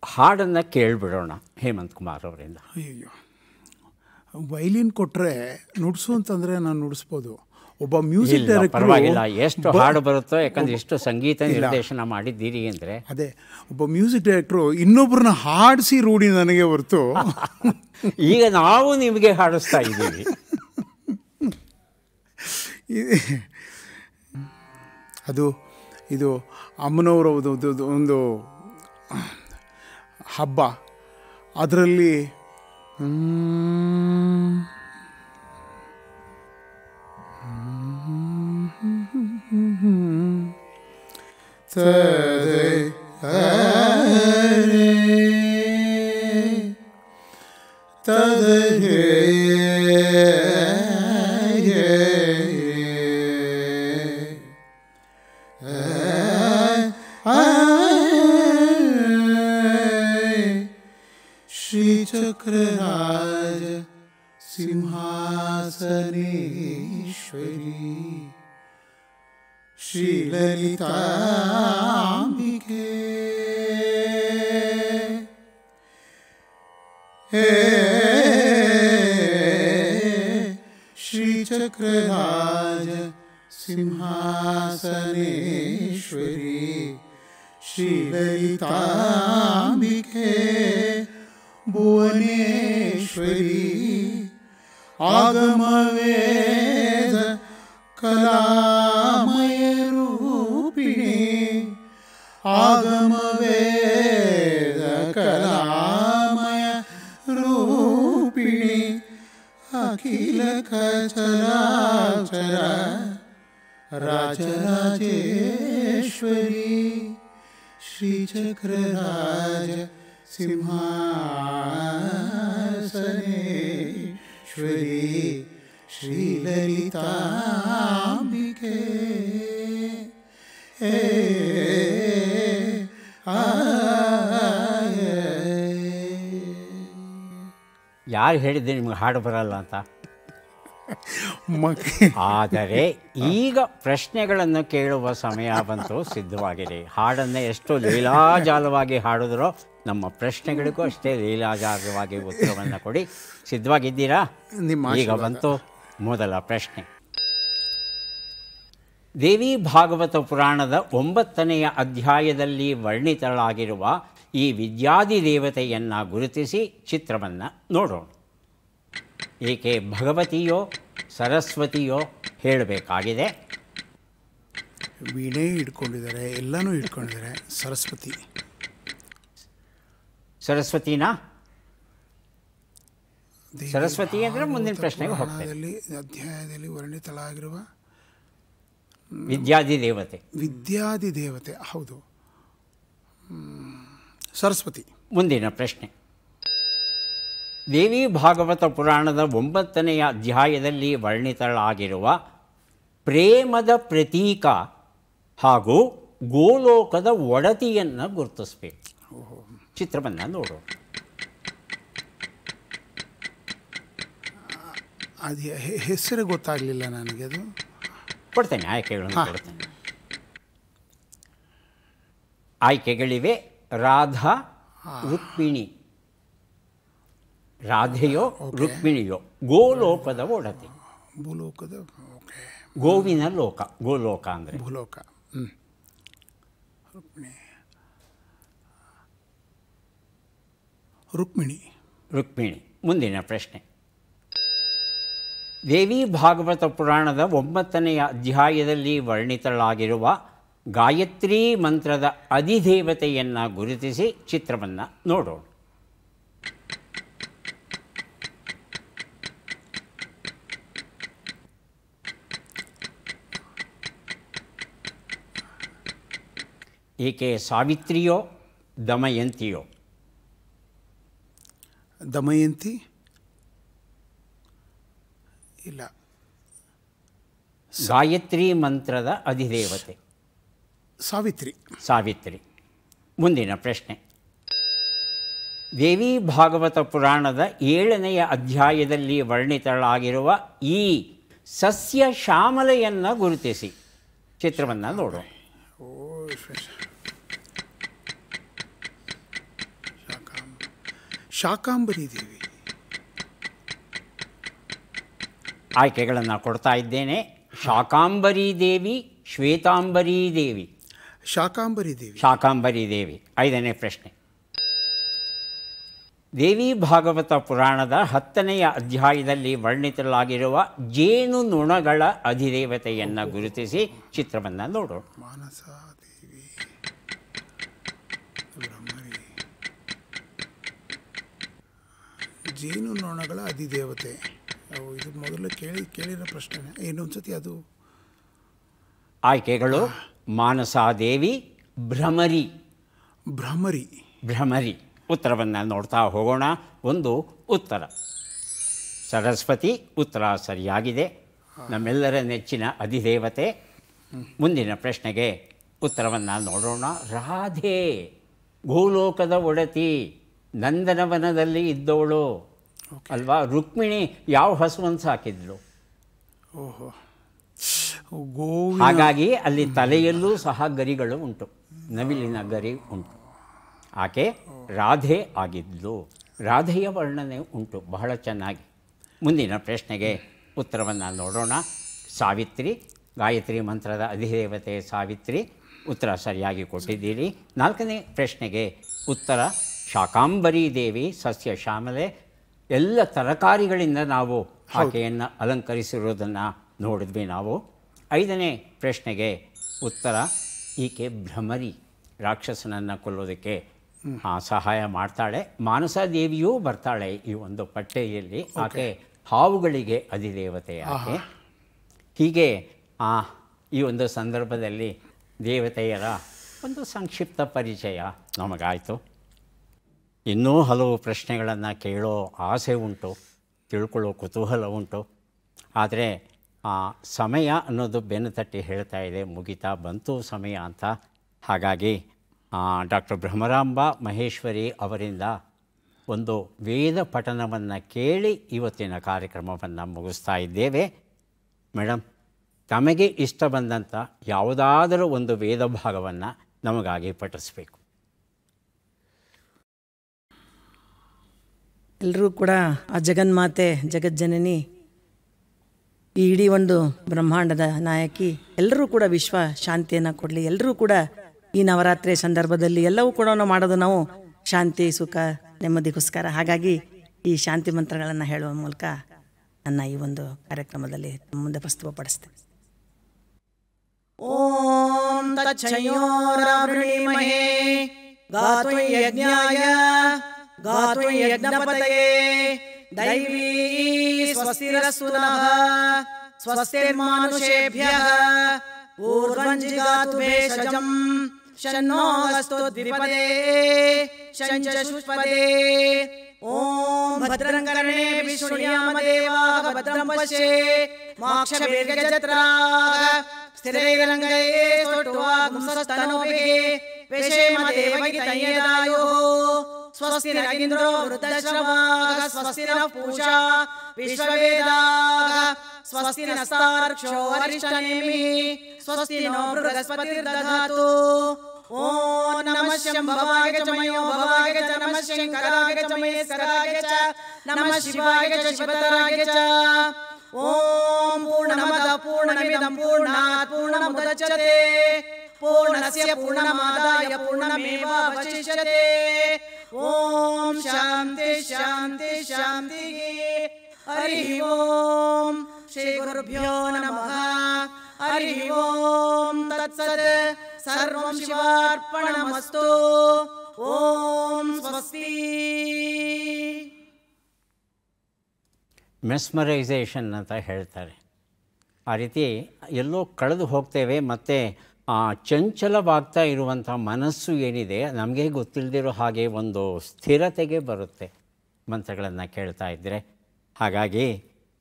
ಹಾಡನ್ನು ಕೇಳಿಬಿಡೋಣ ಹೇಮಂತ್ ಕುಮಾರ್ ಅವರಿಂದ.
ಅಯ್ಯೋ, ವೈಲಿನ್ ಕೊಟ್ಟರೆ ನುಡಿಸು ಅಂತಂದರೆ ನಾನು ನುಡಿಸ್ಬೋದು. ಒಬ್ಬ ಮ್ಯೂಸಿಕ್ ಡೈರೆಕ್ಟರ್,
ಪರವಾಗಿಲ್ಲ, ಎಷ್ಟು ಹಾಡು ಬರುತ್ತೋ, ಯಾಕಂದರೆ ಎಷ್ಟು ಸಂಗೀತ ನಿರ್ದೇಶನ ಮಾಡಿದ್ದೀರಿ ಅಂದರೆ.
ಅದೇ, ಒಬ್ಬ ಮ್ಯೂಸಿಕ್ ಡೈರೆಕ್ಟ್ರು ಇನ್ನೊಬ್ಬರನ್ನ ಹಾಡಿಸಿ ರೂಢಿ ನನಗೆ ಹೊರತು
ಈಗ ನಾವು ನಿಮಗೆ ಹಾಡಿಸ್ತಾ ಇದ್ದೀವಿ.
ಇದು ಅಮ್ಮನವರ ಒಂದು ಹಬ್ಬ. ಅದರಲ್ಲಿ श्रीचक्रराज सिंहासनेश्वरी श्रीललिताम्बिके श्रीचक्रराज सिंहासनेश्वरी श्रीललिताम्बिके भुवनेश्वरी आगमवेद कलामय रूपिणी आगमवेद कलामय रूपिणी अखिल चराचर राजराजेश्वरी श्रीचक्रराज सिंहासनेश्वरी श्रीललिताम्बिके
ಯಾರು ಹೇಳಿದ್ದೆ ನಿಮ್ಗೆ ಹಾಡು ಬರಲ್ಲ ಅಂತ? ಆದರೆ ಈಗ ಪ್ರಶ್ನೆಗಳನ್ನು ಕೇಳುವ ಸಮಯ ಬಂತು, ಸಿದ್ಧವಾಗಿದೆ. ಹಾಡನ್ನು ಎಷ್ಟು ಲೀಲಾಜಾಲವಾಗಿ ಹಾಡಿದ್ರೋ ನಮ್ಮ ಪ್ರಶ್ನೆಗಳಿಗೂ ಅಷ್ಟೇ ಲೀಲಾಜಾಲವಾಗಿ ಉತ್ತರವನ್ನು ಕೊಡಿ. ಸಿದ್ಧವಾಗಿದ್ದೀರಾ? ಈಗ ಬಂತು ಮೊದಲ ಪ್ರಶ್ನೆ. ದೇವಿ ಭಾಗವತ ಪುರಾಣದ 9ನೇ ಅಧ್ಯಾಯದಲ್ಲಿ ವರ್ಣಿತಳಾಗಿರುವ ಈ ವಿದ್ಯಾದಿ ದೇವತೆಯನ್ನು ಗುರುತಿಸಿ ಚಿತ್ರವನ್ನು ನೋಡೋಣ. ಏಕೆ ಭಗವತಿಯೋ ಸರಸ್ವತಿಯೋ ಹೇಳಬೇಕಾಗಿದೆ.
ವೀಣೆ ಹಿಡ್ಕೊಂಡಿದ್ದಾರೆ, ಎಲ್ಲನೂ ಹಿಡ್ಕೊಂಡಿದ್ದಾರೆ.
ಸರಸ್ವತಿನಾ? ಸರಸ್ವತಿ ಅಂದರೆ ಮುಂದಿನ ಪ್ರಶ್ನೆಗೆ ಹೋಗ್ತೇವೆ.
ಅಧ್ಯಾಯದಲ್ಲಿ ವರ್ಣಿತಳಾಗಿರುವ
ವಿದ್ಯಾಧಿದೇವತೆ.
ವಿದ್ಯಾಧಿದೇವತೆ, ಹೌದು, ಸರಸ್ವತಿ.
ಮುಂದಿನ ಪ್ರಶ್ನೆ. ದೇವಿ ಭಾಗವತ ಪುರಾಣದ 9ನೆಯ ಅಧ್ಯಾಯದಲ್ಲಿ ವರ್ಣಿತಳಾಗಿರುವ ಪ್ರೇಮದ ಪ್ರತೀಕ ಹಾಗೂ ಗೋಲೋಕದ ಒಡತಿಯನ್ನು ಗುರುತಿಸಬೇಕು. ಚಿತ್ರವನ್ನು ನೋಡೋಣ.
ಅದು ಹೆಸರು ಗೊತ್ತಾಗಲಿಲ್ಲ ನನಗೆ. ಅದು
ಕೊಡ್ತೇನೆ, ಆಯ್ಕೆಗಳನ್ನು ಕೊಡ್ತೇನೆ. ಆಯ್ಕೆಗಳಿವೆ. ರಾಧಾ, ರುಕ್ಮಿಣಿ. ರಾಧೆಯೋ ರುಕ್ಮಿಣಿಯೋ ಗೋಲೋಕದ ಒಡತಿ.
ಭೂಲೋಕದ, ಓಕೆ,
ಗೋವಿನ ಲೋಕ, ಗೋಲೋಕ ಅಂದರೆ
ಭೂಲೋಕ. ರುಕ್ಮಿಣಿ. ರುಕ್ಮಿಣಿ.
ರುಕ್ಮಿಣಿ. ಮುಂದಿನ ಪ್ರಶ್ನೆ. ದೇವಿ ಭಾಗವತ ಪುರಾಣದ 9ನೆಯ ಅಧ್ಯಾಯದಲ್ಲಿ ವರ್ಣಿತಳಾಗಿರುವ ಗಾಯತ್ರಿ ಮಂತ್ರದ ಅಧಿದೇವತೆಯನ್ನು ಗುರುತಿಸಿ ಚಿತ್ರವನ್ನು ನೋಡೋಣ. ಏಕೆ ಸಾವಿತ್ರಿಯೋ ದಮಯಂತಿಯೋ?
ದಮಯಂತಿ ಇಲ್ಲ.
ಗಾಯತ್ರಿ ಮಂತ್ರದ ಅಧಿದೇವತೆ
ಸಾವಿತ್ರಿ.
ಸಾವಿತ್ರಿ. ಮುಂದಿನ ಪ್ರಶ್ನೆ. ದೇವಿ ಭಾಗವತ ಪುರಾಣದ 7ನೆಯ ಅಧ್ಯಾಯದಲ್ಲಿ ವರ್ಣಿತಳಾಗಿರುವ ಈ ಸಸ್ಯ ಶ್ಯಾಮಲೆಯನ್ನು ಗುರುತಿಸಿ ಚಿತ್ರವನ್ನು ನೋಡೋಣ.
ಶಾಕಾಂಬರಿ ದೇವಿ.
ಆಯ್ಕೆಗಳನ್ನು ಕೊಡ್ತಾ ಇದ್ದೇನೆ. ಶಾಕಾಂಬರಿ ದೇವಿ, ಶ್ವೇತಾಂಬರಿ ದೇವಿ.
ಶಾಕಾಂಬರಿ ದೇವಿ.
ಶಾಕಾಂಬರಿ ದೇವಿ. 5ನೇ ಪ್ರಶ್ನೆ. ದೇವಿ ಭಾಗವತ ಪುರಾಣದ 10ನೆಯ ಅಧ್ಯಾಯದಲ್ಲಿ ವರ್ಣಿತಳಾಗಿರುವ ಜೇನು ನೊಣಗಳ ಅಧಿದೇವತೆಯನ್ನು ಗುರುತಿಸಿ ಚಿತ್ರವನ್ನು ನೋಡೋಣ.
ಮಾನಸ ದೇವಿ, ಬ್ರಹ್ಮರಿ. ಜೇನು ನೊಣಗಳ ಅಧಿದೇವತೆ. ಇದು ಮೊದಲು ಕೇಳಿರೋ ಪ್ರಶ್ನೆ. ಇನ್ನೊಂದ್ಸತಿ ಅದು.
ಆಯ್ಕೆಗಳು. ಮಾನಸಾದೇವಿ, ಭ್ರಮರಿ.
ಭ್ರಮರಿ.
ಭ್ರಮರಿ. ಉತ್ತರವನ್ನು ನೋಡ್ತಾ ಹೋಗೋಣ. ಒಂದು ಉತ್ತರ ಸರಸ್ವತಿ. ಉತ್ತರ ಸರಿಯಾಗಿದೆ. ನಮ್ಮೆಲ್ಲರ ನೆಚ್ಚಿನ ಅಧಿದೇವತೆ. ಮುಂದಿನ ಪ್ರಶ್ನೆಗೆ ಉತ್ತರವನ್ನು ನೋಡೋಣ. ರಾಧೆ, ಗೋಲೋಕದ ಒಡತಿ, ನಂದನವನದಲ್ಲಿ ಇದ್ದವಳು ಅಲ್ವಾ? ರುಕ್ಮಿಣಿ ಯಾವ ಹಸುವನ್ನು ಸಾಕಿದ್ಳು?
ಓಹೋ,
ಹಾಗಾಗಿ ಅಲ್ಲಿ ತಲೆಯಲ್ಲೂ ಸಹ ಗರಿಗಳು ಉಂಟು, ನವಿಲಿನ ಗರಿ ಉಂಟು. ಆಕೆ ರಾಧೆ ಆಗಿದ್ಲು. ರಾಧೆಯ ವರ್ಣನೆ ಉಂಟು ಬಹಳ ಚೆನ್ನಾಗಿ. ಮುಂದಿನ ಪ್ರಶ್ನೆಗೆ ಉತ್ತರವನ್ನು ನೋಡೋಣ. ಸಾವಿತ್ರಿ, ಗಾಯತ್ರಿ ಮಂತ್ರದ ಅಧಿದೇವತೆ ಸಾವಿತ್ರಿ. ಉತ್ತರ ಸರಿಯಾಗಿ ಕೊಟ್ಟಿದ್ದೀರಿ. 4ನೇ ಪ್ರಶ್ನೆಗೆ ಉತ್ತರ ಶಾಕಾಂಬರಿ ದೇವಿ, ಸಸ್ಯ ಶ್ಯಾಮಲೆ. ಎಲ್ಲ ತರಕಾರಿಗಳಿಂದ ನಾವು ಆಕೆಯನ್ನು ಅಲಂಕರಿಸಿರೋದನ್ನು ನೋಡಿದ್ವಿ ನಾವು. 5ನೇ ಪ್ರಶ್ನೆಗೆ ಉತ್ತರ ಈಕೆ ಭ್ರಮರಿ, ರಾಕ್ಷಸನನ್ನು ಕೊಲ್ಲೋದಕ್ಕೆ ಸಹಾಯ ಮಾಡ್ತಾಳೆ. ಮಾನಸಾದೇವಿಯೂ ಬರ್ತಾಳೆ ಈ ಒಂದು ಪಟ್ಟೆಯಲ್ಲಿ. ಆಕೆ ಹಾವುಗಳಿಗೆ ಅಧಿದೇವತೆ ಆಕೆ. ಹೀಗೆ ಈ ಒಂದು ಸಂದರ್ಭದಲ್ಲಿ ದೇವತೆಯರ ಒಂದು ಸಂಕ್ಷಿಪ್ತ ಪರಿಚಯ ನಮಗಾಯಿತು. ಇನ್ನೂ ಹಲವು ಪ್ರಶ್ನೆಗಳನ್ನು ಕೇಳೋ ಆಸೆ ಉಂಟು, ತಿಳ್ಕೊಳ್ಳೋ ಕುತೂಹಲ ಉಂಟು. ಆದರೆ ಸಮಯ ಅನ್ನೋದು ಬೆನ್ನು ತಟ್ಟಿ ಹೇಳ್ತಾ ಇದೆ, ಮುಗಿತಾ ಬಂತು ಸಮಯ ಅಂತ. ಹಾಗಾಗಿ ಡಾಕ್ಟರ್ ಭ್ರಮರಾಂಬ ಮಹೇಶ್ವರಿ ಅವರಿಂದ ಒಂದು ವೇದ ಪಠನವನ್ನು ಕೇಳಿ ಇವತ್ತಿನ ಕಾರ್ಯಕ್ರಮವನ್ನು ಮುಗಿಸ್ತಾ ಇದ್ದೇವೆ. ಮೇಡಮ್, ತಮಗೆ ಇಷ್ಟ ಬಂದಂಥ ಯಾವುದಾದರೂ ಒಂದು ವೇದ ಭಾಗವನ್ನು ನಮಗಾಗಿ ಪಠಿಸಬೇಕು.
ಎಲ್ಲರೂ ಕೂಡ ಆ ಜಗನ್ಮಾತೆ, ಜಗಜ್ಜನನಿ, ಈ ಇಡೀ ಒಂದು ಬ್ರಹ್ಮಾಂಡದ ನಾಯಕಿ, ಎಲ್ಲರೂ ಕೂಡ ವಿಶ್ವ ಶಾಂತಿಯನ್ನು ಕೊಡಲಿ. ಎಲ್ಲರೂ ಕೂಡ ಈ ನವರಾತ್ರಿ ಸಂದರ್ಭದಲ್ಲಿ ಎಲ್ಲವೂ ಕೂಡ ಮಾಡೋದು ನಾವು ಶಾಂತಿ, ಸುಖ, ನೆಮ್ಮದಿಗೋಸ್ಕರ. ಹಾಗಾಗಿ ಈ ಶಾಂತಿ ಮಂತ್ರಗಳನ್ನು ಹೇಳುವ ಮೂಲಕ ನನ್ನ ಈ ಒಂದು ಕಾರ್ಯಕ್ರಮದಲ್ಲಿ ಮುಂದೆ ಪ್ರಸ್ತುತಪಡಿಸ್ತೇನೆ. ಓಂ ತಚ್ಛಯೋರಾವೃಣೀಮಹೇ ಗಾತುಂ ಯಜ್ಞಾಯ ಗಾತುಂ ಯಜ್ಞಪತಯೇ ದೈವೀ ಸ್ವಸ್ತಿರಸ್ತು ನಃ ಸ್ವಸ್ತಿರ್ಮಾನುಷೇಭ್ಯಃ ಊರ್ಧ್ವಂಜಿಗಾತು ಭೇಷಜಂ ಶನ್ನೋ ಅಸ್ತು ದ್ವಿಪದೇ ಶಂಚಶುಷ್ಪದೇ ಓಂ ಭದ್ರಂ ಕರ್ಣೇಭಿಃ ಶೃಣುಯಾಮ ದೇವಾಃ ಭದ್ರಂ ಪಶ್ಯೇ ಮಾಕ್ಷಭಿರ್ಗಜತ್ರಾಃ ಸ್ಥಿರೈರಂಗೈಃ ಸ್ತುಷ್ಟ್ವಾಗುಂಸಸ್ತನೂಭಿಃ वेशेम देवगितयेदायुः स्वस्ति न इन्द्रो वृद्धश्रवाः स्वस्ति नः पूषा विश्ववेदाः स्वस्ति नस्तार्क्ष्यो अरिष्टनेमिः स्वस्ति नो बृहस्पतिर्दधातु ॐ नमः शम्भवाय च मयो भवाय च नमः शङ्कराय च महेश्वराय च नमः शिवाय च शिवतराय च ॐ पूर्णमदः पूर्णमिदं पूर्णात् पूर्णमुदच्यते पूर्णस्य पूर्णमादाय पूर्णमेवावशिष्यते ॐ शान्ति शान्ति शान्तिः हरिः ॐ श्रीगुरुभ्यो नमः हरिः ॐ तत्सत् सर्वं शिवार्पणमस्तु ॐ स्वस्ति.
ಮೆಸ್ಮರೈಸೇಷನ್ ಅಂತ ಹೇಳ್ತಾರೆ. ಆ ರೀತಿ ಎಲ್ಲೋ ಕಳೆದು ಹೋಗ್ತೇವೆ ಮತ್ತು ಆ ಚಂಚಲವಾಗ್ತಾ ಇರುವಂಥ ಮನಸ್ಸು ಏನಿದೆ ನಮಗೆ ಗೊತ್ತಿಲ್ಲದಿರೋ ಹಾಗೆ ಒಂದು ಸ್ಥಿರತೆಗೆ ಬರುತ್ತೆ ಮಂತ್ರಗಳನ್ನು ಕೇಳ್ತಾ ಇದ್ದರೆ. ಹಾಗಾಗಿ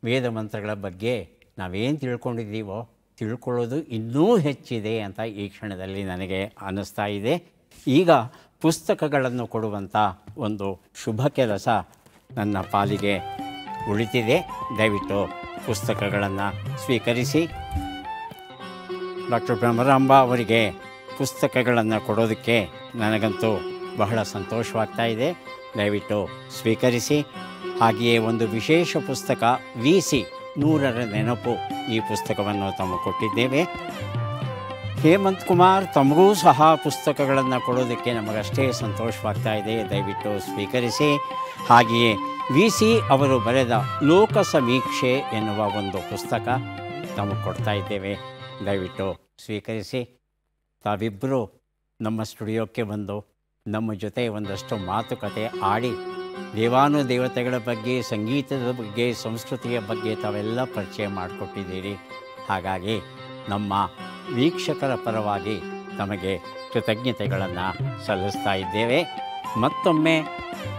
ವೇದ ಮಂತ್ರಗಳ ಬಗ್ಗೆ ನಾವೇನು ತಿಳ್ಕೊಂಡಿದ್ದೀವೋ ತಿಳ್ಕೊಳ್ಳೋದು ಇನ್ನೂ ಹೆಚ್ಚಿದೆ ಅಂತ ಈ ಕ್ಷಣದಲ್ಲಿ ನನಗೆ ಅನ್ನಿಸ್ತಾ ಇದೆ. ಈಗ ಪುಸ್ತಕಗಳನ್ನು ಕೊಡುವಂಥ ಒಂದು ಶುಭ ಕೆಲಸ ನನ್ನ ಪಾಲಿಗೆ ಉಳಿತಿದೆ. ದಯವಿಟ್ಟು ಪುಸ್ತಕಗಳನ್ನು ಸ್ವೀಕರಿಸಿ. ಡಾಕ್ಟರ್ ಭ್ರಮರಾಂಬ ಅವರಿಗೆ ಪುಸ್ತಕಗಳನ್ನು ಕೊಡೋದಕ್ಕೆ ನನಗಂತೂ ಬಹಳ ಸಂತೋಷವಾಗ್ತಾ ಇದೆ. ದಯವಿಟ್ಟು ಸ್ವೀಕರಿಸಿ. ಹಾಗೆಯೇ ಒಂದು ವಿಶೇಷ ಪುಸ್ತಕ VC 100ರ ನೆನಪು, ಈ ಪುಸ್ತಕವನ್ನು ತಮಗೆ ಕೊಟ್ಟಿದ್ದೇವೆ. ಹೇಮಂತ್ ಕುಮಾರ್ ತಮಗೂ ಸಹ ಪುಸ್ತಕಗಳನ್ನು ಕೊಡೋದಕ್ಕೆ ನಮಗಷ್ಟೇ ಸಂತೋಷವಾಗ್ತಾ ಇದೆ. ದಯವಿಟ್ಟು ಸ್ವೀಕರಿಸಿ. ಹಾಗೆಯೇ VC ಅವರು ಬರೆದ ಲೋಕ ಸಮೀಕ್ಷೆ ಎನ್ನುವ ಒಂದು ಪುಸ್ತಕ ತಮಗೆ ಕೊಡ್ತಾ ಇದ್ದೇವೆ. ದಯವಿಟ್ಟು ಸ್ವೀಕರಿಸಿ. ತಾವಿಬ್ಬರು ನಮ್ಮ ಸ್ಟುಡಿಯೋಕ್ಕೆ ಬಂದು ನಮ್ಮ ಜೊತೆ ಒಂದಷ್ಟು ಮಾತುಕತೆ ಆಡಿ ದೇವಾನುದೇವತೆಗಳ ಬಗ್ಗೆ, ಸಂಗೀತದ ಬಗ್ಗೆ, ಸಂಸ್ಕೃತಿಯ ಬಗ್ಗೆ ತಾವೆಲ್ಲ ಪರಿಚಯ ಮಾಡಿಕೊಟ್ಟಿದ್ದೀರಿ. ಹಾಗಾಗಿ ನಮ್ಮ ವೀಕ್ಷಕರ ಪರವಾಗಿ ತಮಗೆ ಕೃತಜ್ಞತೆಗಳನ್ನು ಸಲ್ಲಿಸ್ತಾ ಇದ್ದೇವೆ. ಮತ್ತೊಮ್ಮೆ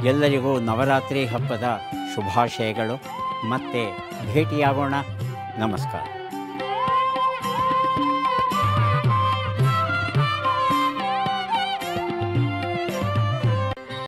ಎಲ್ಲರಿಗೂ ನವರಾತ್ರಿ ಹಬ್ಬದ ಶುಭಾಶಯಗಳು. ಮತ್ತೆ ಭೇಟಿಯಾಗೋಣ. ನಮಸ್ಕಾರ.